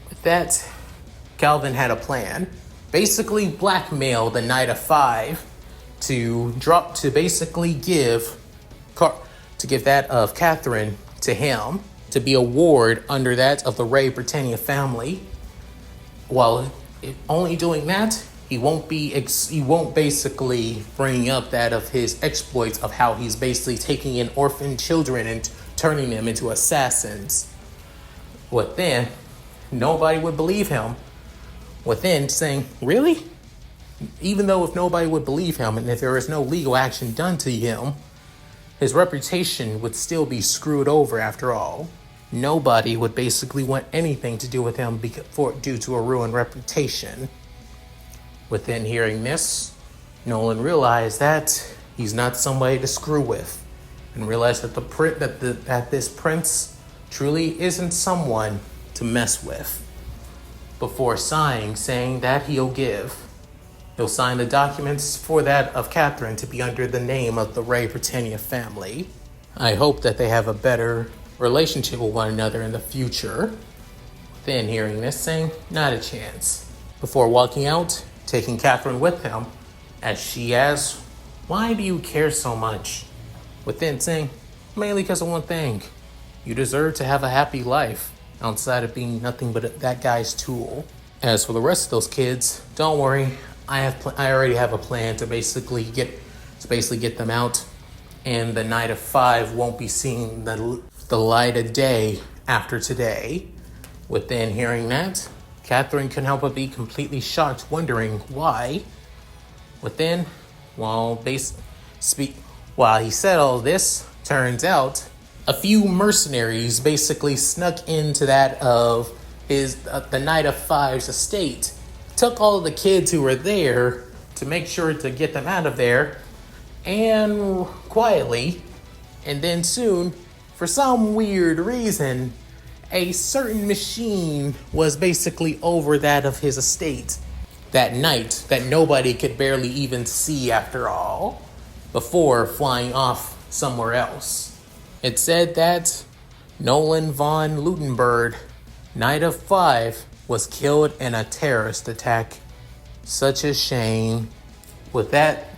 With that, Calvin had a plan. Basically blackmail the Knight of Five to basically give that of Catherine to him, to be a ward under that of the Ray Britannia family. While only doing that, he won't basically bring up that of his exploits of how he's basically taking in orphan children and turning them into assassins. What then? Nobody would believe him. What then? Saying, really? Even though if nobody would believe him and if there is no legal action done to him, his reputation would still be screwed over after all. Nobody would basically want anything to do with him due to a ruined reputation. Within hearing this, Nolan realized that he's not somebody to screw with, and realized that this prince truly isn't someone to mess with. Before saying that he'll sign the documents for that of Catherine to be under the name of the Ray Britannia family. I hope that they have a better relationship with one another in the future. Then hearing this, saying, not a chance. Before walking out, taking Catherine with him, as she asks, why do you care so much? Within saying, mainly because of one thing. You deserve to have a happy life outside of being nothing but that guy's tool. As for the rest of those kids, don't worry. I already have a plan to basically get them out, and the Knight of Five won't be seeing the light of day after today. Within hearing that, Catherine couldn't help but be completely shocked, wondering why. Within, while he said all this, turns out a few mercenaries basically snuck into that of the Knight of Five's estate, took all of the kids who were there to make sure to get them out of there, and quietly, and then soon, for some weird reason, a certain machine was basically over that of his estate that night that nobody could barely even see after all, before flying off somewhere else. It said that Nolan von Lutenberg, Knight of Five, was killed in a terrorist attack. Such a shame. With that,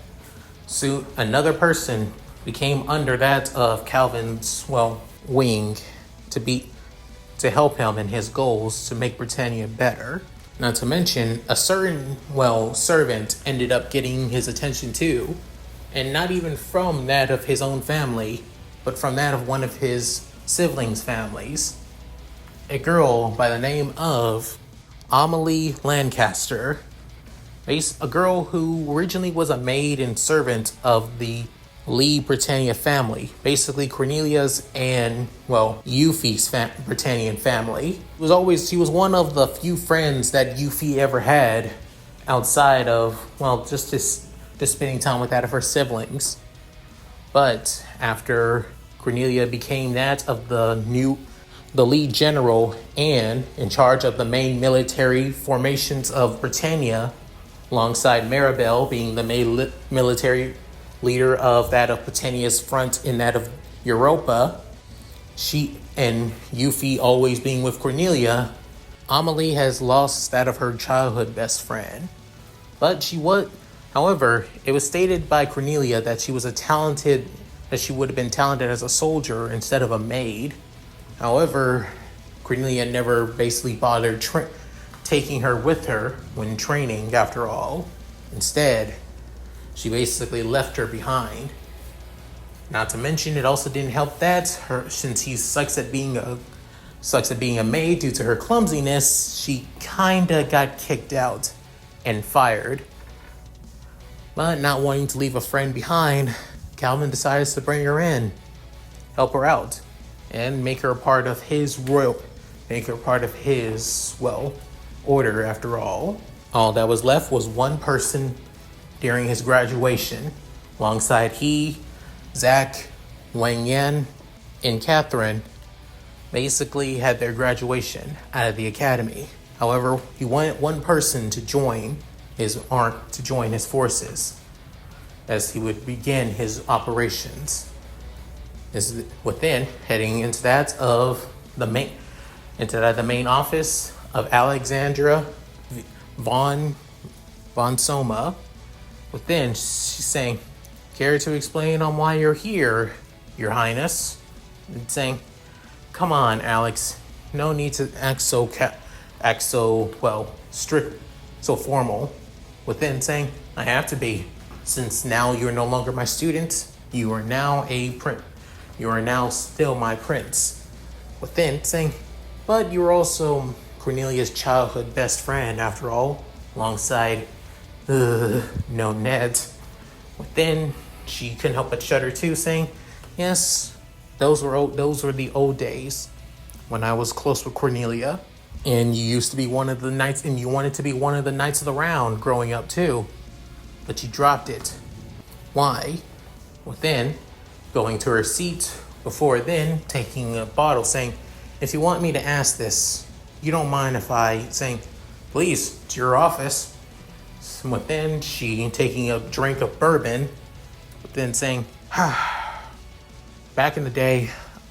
soon another person became under that of Calvin's, wing to help him in his goals to make Britannia better. Not to mention, a certain, servant ended up getting his attention too, and not even from that of his own family, but from that of one of his siblings' families. A girl by the name of Amelie Lancaster, a girl who originally was a maid and servant of the Lee Britannia family, basically Cornelia's and, Yuffie's Britannian family. She was one of the few friends that Yuffie ever had outside of, just spending time with that of her siblings. But after Cornelia became that of the lead general and in charge of the main military formations of Britannia, alongside Maribel being the main military leader of that of Britannia's front in that of Europa, she and Yuffie always being with Cornelia, Amelie has lost that of her childhood best friend. But however, it was stated by Cornelia that she would have been talented as a soldier instead of a maid. However, Cornelia never basically bothered taking her with her when training after all. Instead, she basically left her behind. Not to mention, it also didn't help that since he sucks at being a maid due to her clumsiness, she kinda got kicked out and fired. But not wanting to leave a friend behind, Calvin decides to bring her in, help her out, and make her a part of his order after all. All that was left was one person during his graduation, Alongside he, Zach, Wang Yan, and Catherine basically had their graduation out of the academy. However, he wanted one person to join his forces as he would begin his operations. Is within heading into the main office of Alexandra von Soma. Within, she's saying, "Care to explain on why you're here, Your Highness?" And saying, "Come on, Alex. No need to act so strict, so formal." Within saying, "I have to be, since now you're no longer my student. You are now a prince. You are now still my prince." Within saying, "But you're also Cornelia's childhood best friend, after all, alongside, no Ned." Within, she couldn't help but shudder too, saying, "Yes, those were the old days when I was close with Cornelia, and you used to be one of the knights, and you wanted to be one of the knights of the round growing up too, but you dropped it. Why?" Within, going to her seat, before then taking a bottle, saying, "If you want me to ask this, you don't mind if I," saying, "Please, it's your office." Within, she taking a drink of bourbon, then saying, "Back in the day,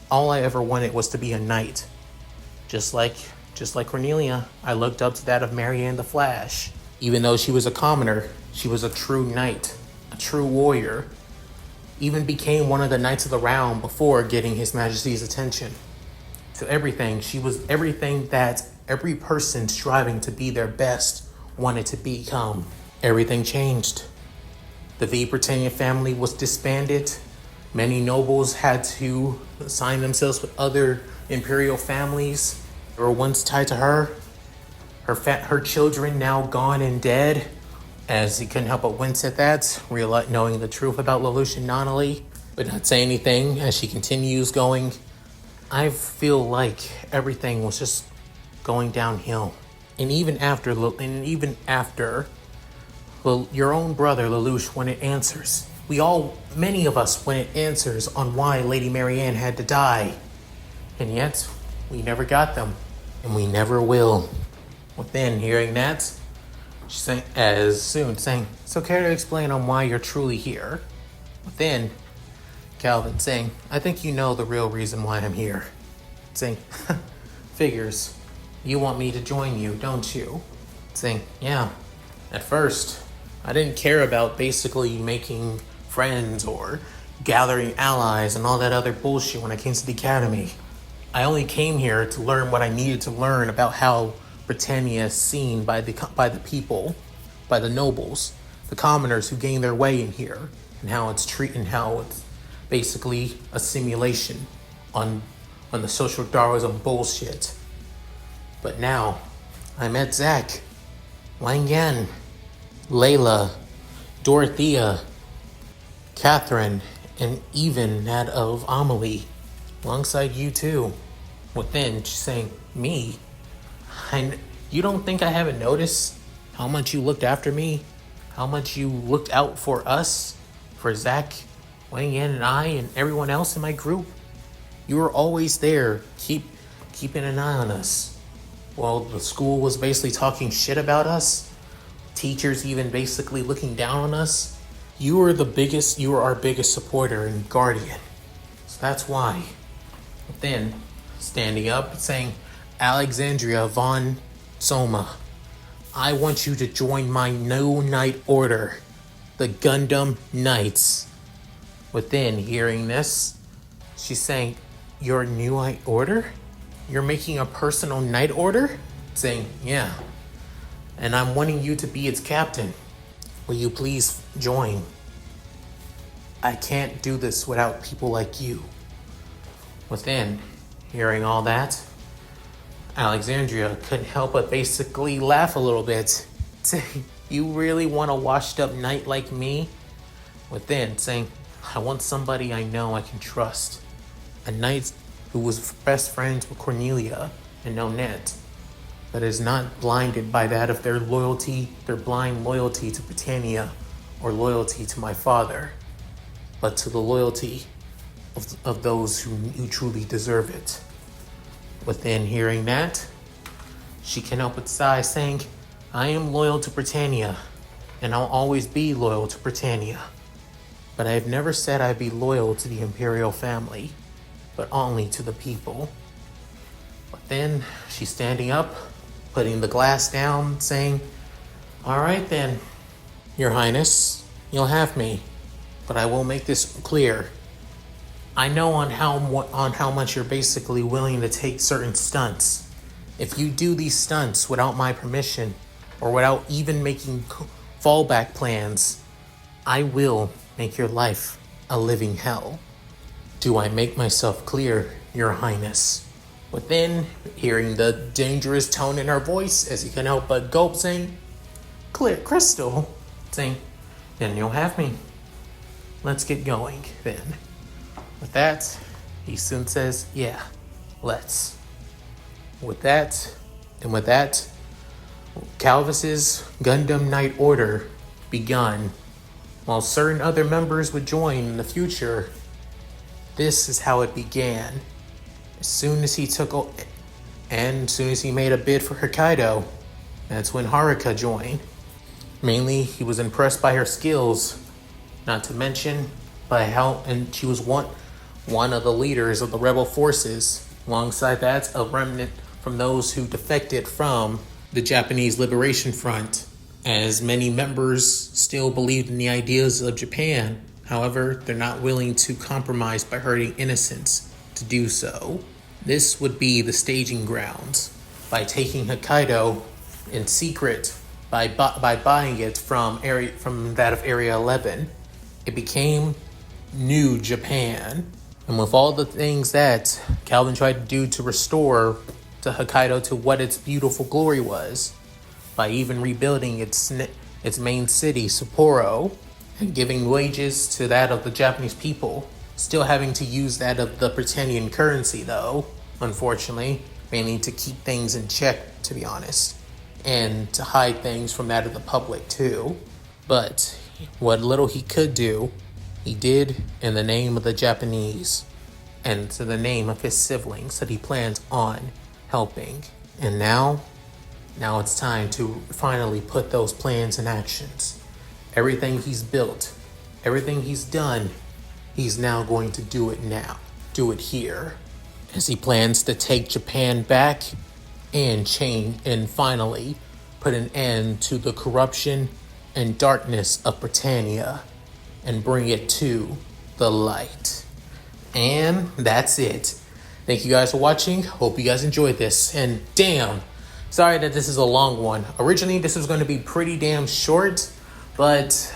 all I ever wanted was to be a knight. Just like Cornelia, I looked up to that of Marianne the Flash. Even though she was a commoner, she was a true knight, a true warrior. Even became one of the knights of the round before getting His Majesty's attention. To everything, she was everything that every person striving to be their best wanted to become. Everything changed. The V. Britannia family was disbanded. Many nobles had to assign themselves with other imperial families that were once tied to her. Her children now gone and dead." As he couldn't help but wince at that, knowing the truth about Lelouch and Nonnelly, but not say anything as she continues going, "I feel like everything was just going downhill. And even after your own brother Lelouch wanted answers. Many of us wanted answers on why Lady Marianne had to die. And yet, we never got them. And we never will." Within hearing that, she saying, "So care to explain on why you're truly here?" Within, Calvin saying, "I think you know the real reason why I'm here." Saying, "Figures. You want me to join you, don't you?" Saying, "Yeah. At first, I didn't care about basically making friends or gathering allies and all that other bullshit when I came to the academy. I only came here to learn what I needed to learn about how Britannia is seen by the people, by the nobles, the commoners who gain their way in here, and how it's basically a simulation on the social Darwinism bullshit. But now, I met Zach, Wang Yan, Leila, Dorothea, Catherine, and even that of Amelie, alongside you too." Within, she's saying, "Me? You don't think I haven't noticed how much you looked after me? How much you looked out for us? For Zach, Wang Yan, and I, and everyone else in my group? You were always there, keeping an eye on us. While the school was basically talking shit about us, teachers even basically looking down on us, you were our biggest supporter and guardian. So that's why." Then, standing up, saying, "Alexandria von Soma, I want you to join my new knight order, the Gundam Knights." Within hearing this, she's saying, "Your new knight order? You're making a personal knight order?" Saying, "Yeah. And I'm wanting you to be its captain. Will you please join? I can't do this without people like you." Within hearing all that, Alexandria couldn't help but basically laugh a little bit, saying, "You really want a washed up knight like me?" Within saying, "I want somebody I know I can trust. A knight who was best friends with Cornelia and Nonette, but is not blinded by that of their blind loyalty to Britannia or loyalty to my father. but to the loyalty of those who truly deserve it. Within hearing that, she can't help but sigh, saying, I am loyal to Britannia, and I'll always be loyal to Britannia. But I've never said I'd be loyal to the Imperial family, but only to the people. But then she's standing up, putting the glass down, saying, all right then, Your Highness, you'll have me, but I will make this clear. I know on how much you're basically willing to take certain stunts. If you do these stunts without my permission, or without even making fallback plans, I will make your life a living hell. Do I make myself clear, Your Highness? But then, hearing the dangerous tone in her voice, as he can help but gulp, saying, clear crystal, saying, then you'll have me. Let's get going, then. With that, he soon says, yeah, let's. With that, Calvis's Gundam Night Order begun. While certain other members would join in the future, this is how it began. As soon as he made a bid for Hokkaido, that's when Haruka joined. Mainly, he was impressed by her skills, not to mention and she was one of the leaders of the rebel forces. Alongside that, a remnant from those who defected from the Japanese Liberation Front, as many members still believed in the ideas of Japan. However, they're not willing to compromise by hurting innocents to do so. This would be the staging grounds. By taking Hokkaido in secret, by buying it from that of Area 11, it became New Japan. And with all the things that Calvin tried to do to restore to Hokkaido to what its beautiful glory was, by even rebuilding its main city, Sapporo, and giving wages to that of the Japanese people, still having to use that of the Britannian currency though, unfortunately, mainly to keep things in check, to be honest, and to hide things from that of the public too. But what little he could do, he did in the name of the Japanese and to the name of his siblings that he plans on helping. And now it's time to finally put those plans in actions. Everything he's built, everything he's done, he's now going to do it now. Do it here. As he plans to take Japan back and finally put an end to the corruption and darkness of Britannia and bring it to the light. And that's it. Thank you guys for watching. Hope you guys enjoyed this. And damn, sorry that this is a long one. Originally, this was going to be pretty damn short, but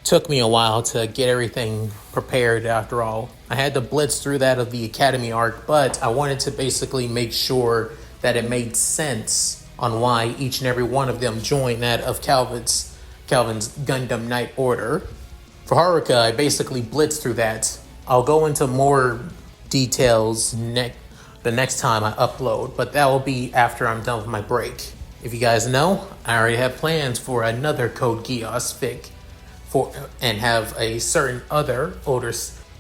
took me a while to get everything prepared after all. I had to blitz through that of the Academy arc, but I wanted to basically make sure that it made sense on why each and every one of them joined that of Calvin's Gundam Night Order. For Haruka, I basically blitzed through that. I'll go into more details the next time I upload, but that will be after I'm done with my break. If you guys know, I already have plans for another Code Geass fic and have a certain other older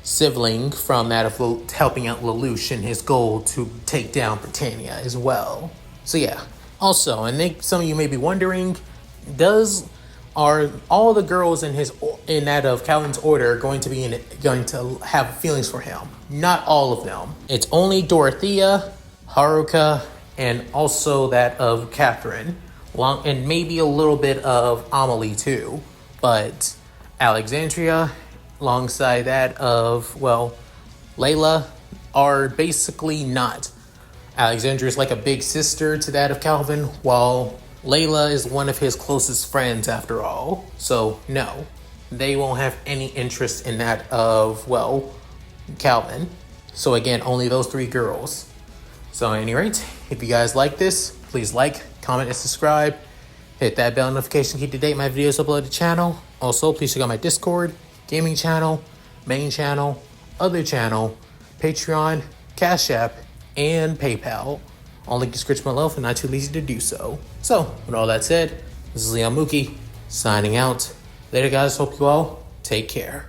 sibling from that of helping out Lelouch in his goal to take down Britannia as well. So yeah. Also, I think some of you may be wondering, are all the girls in that of Calvin's order going to have feelings for him? Not all of them. It's only Dorothea, Haruka, and also that of Catherine, and maybe a little bit of Amelie too. But Alexandria, alongside that of Leila, are basically not. Alexandria is like a big sister to that of Calvin, while Leila is one of his closest friends after all. So no, they won't have any interest in that of, Calvin. So again, only those three girls. So at any rate, if you guys like this, please like, comment, and subscribe. Hit that bell notification to keep to date my videos uploaded to the channel. Also, please check out my Discord, gaming channel, main channel, other channel, Patreon, Cash App, and PayPal. All link in the description below if you're not too lazy to do so. So, with all that said, this is Leon Mookie, signing out. Later guys, hope you all take care.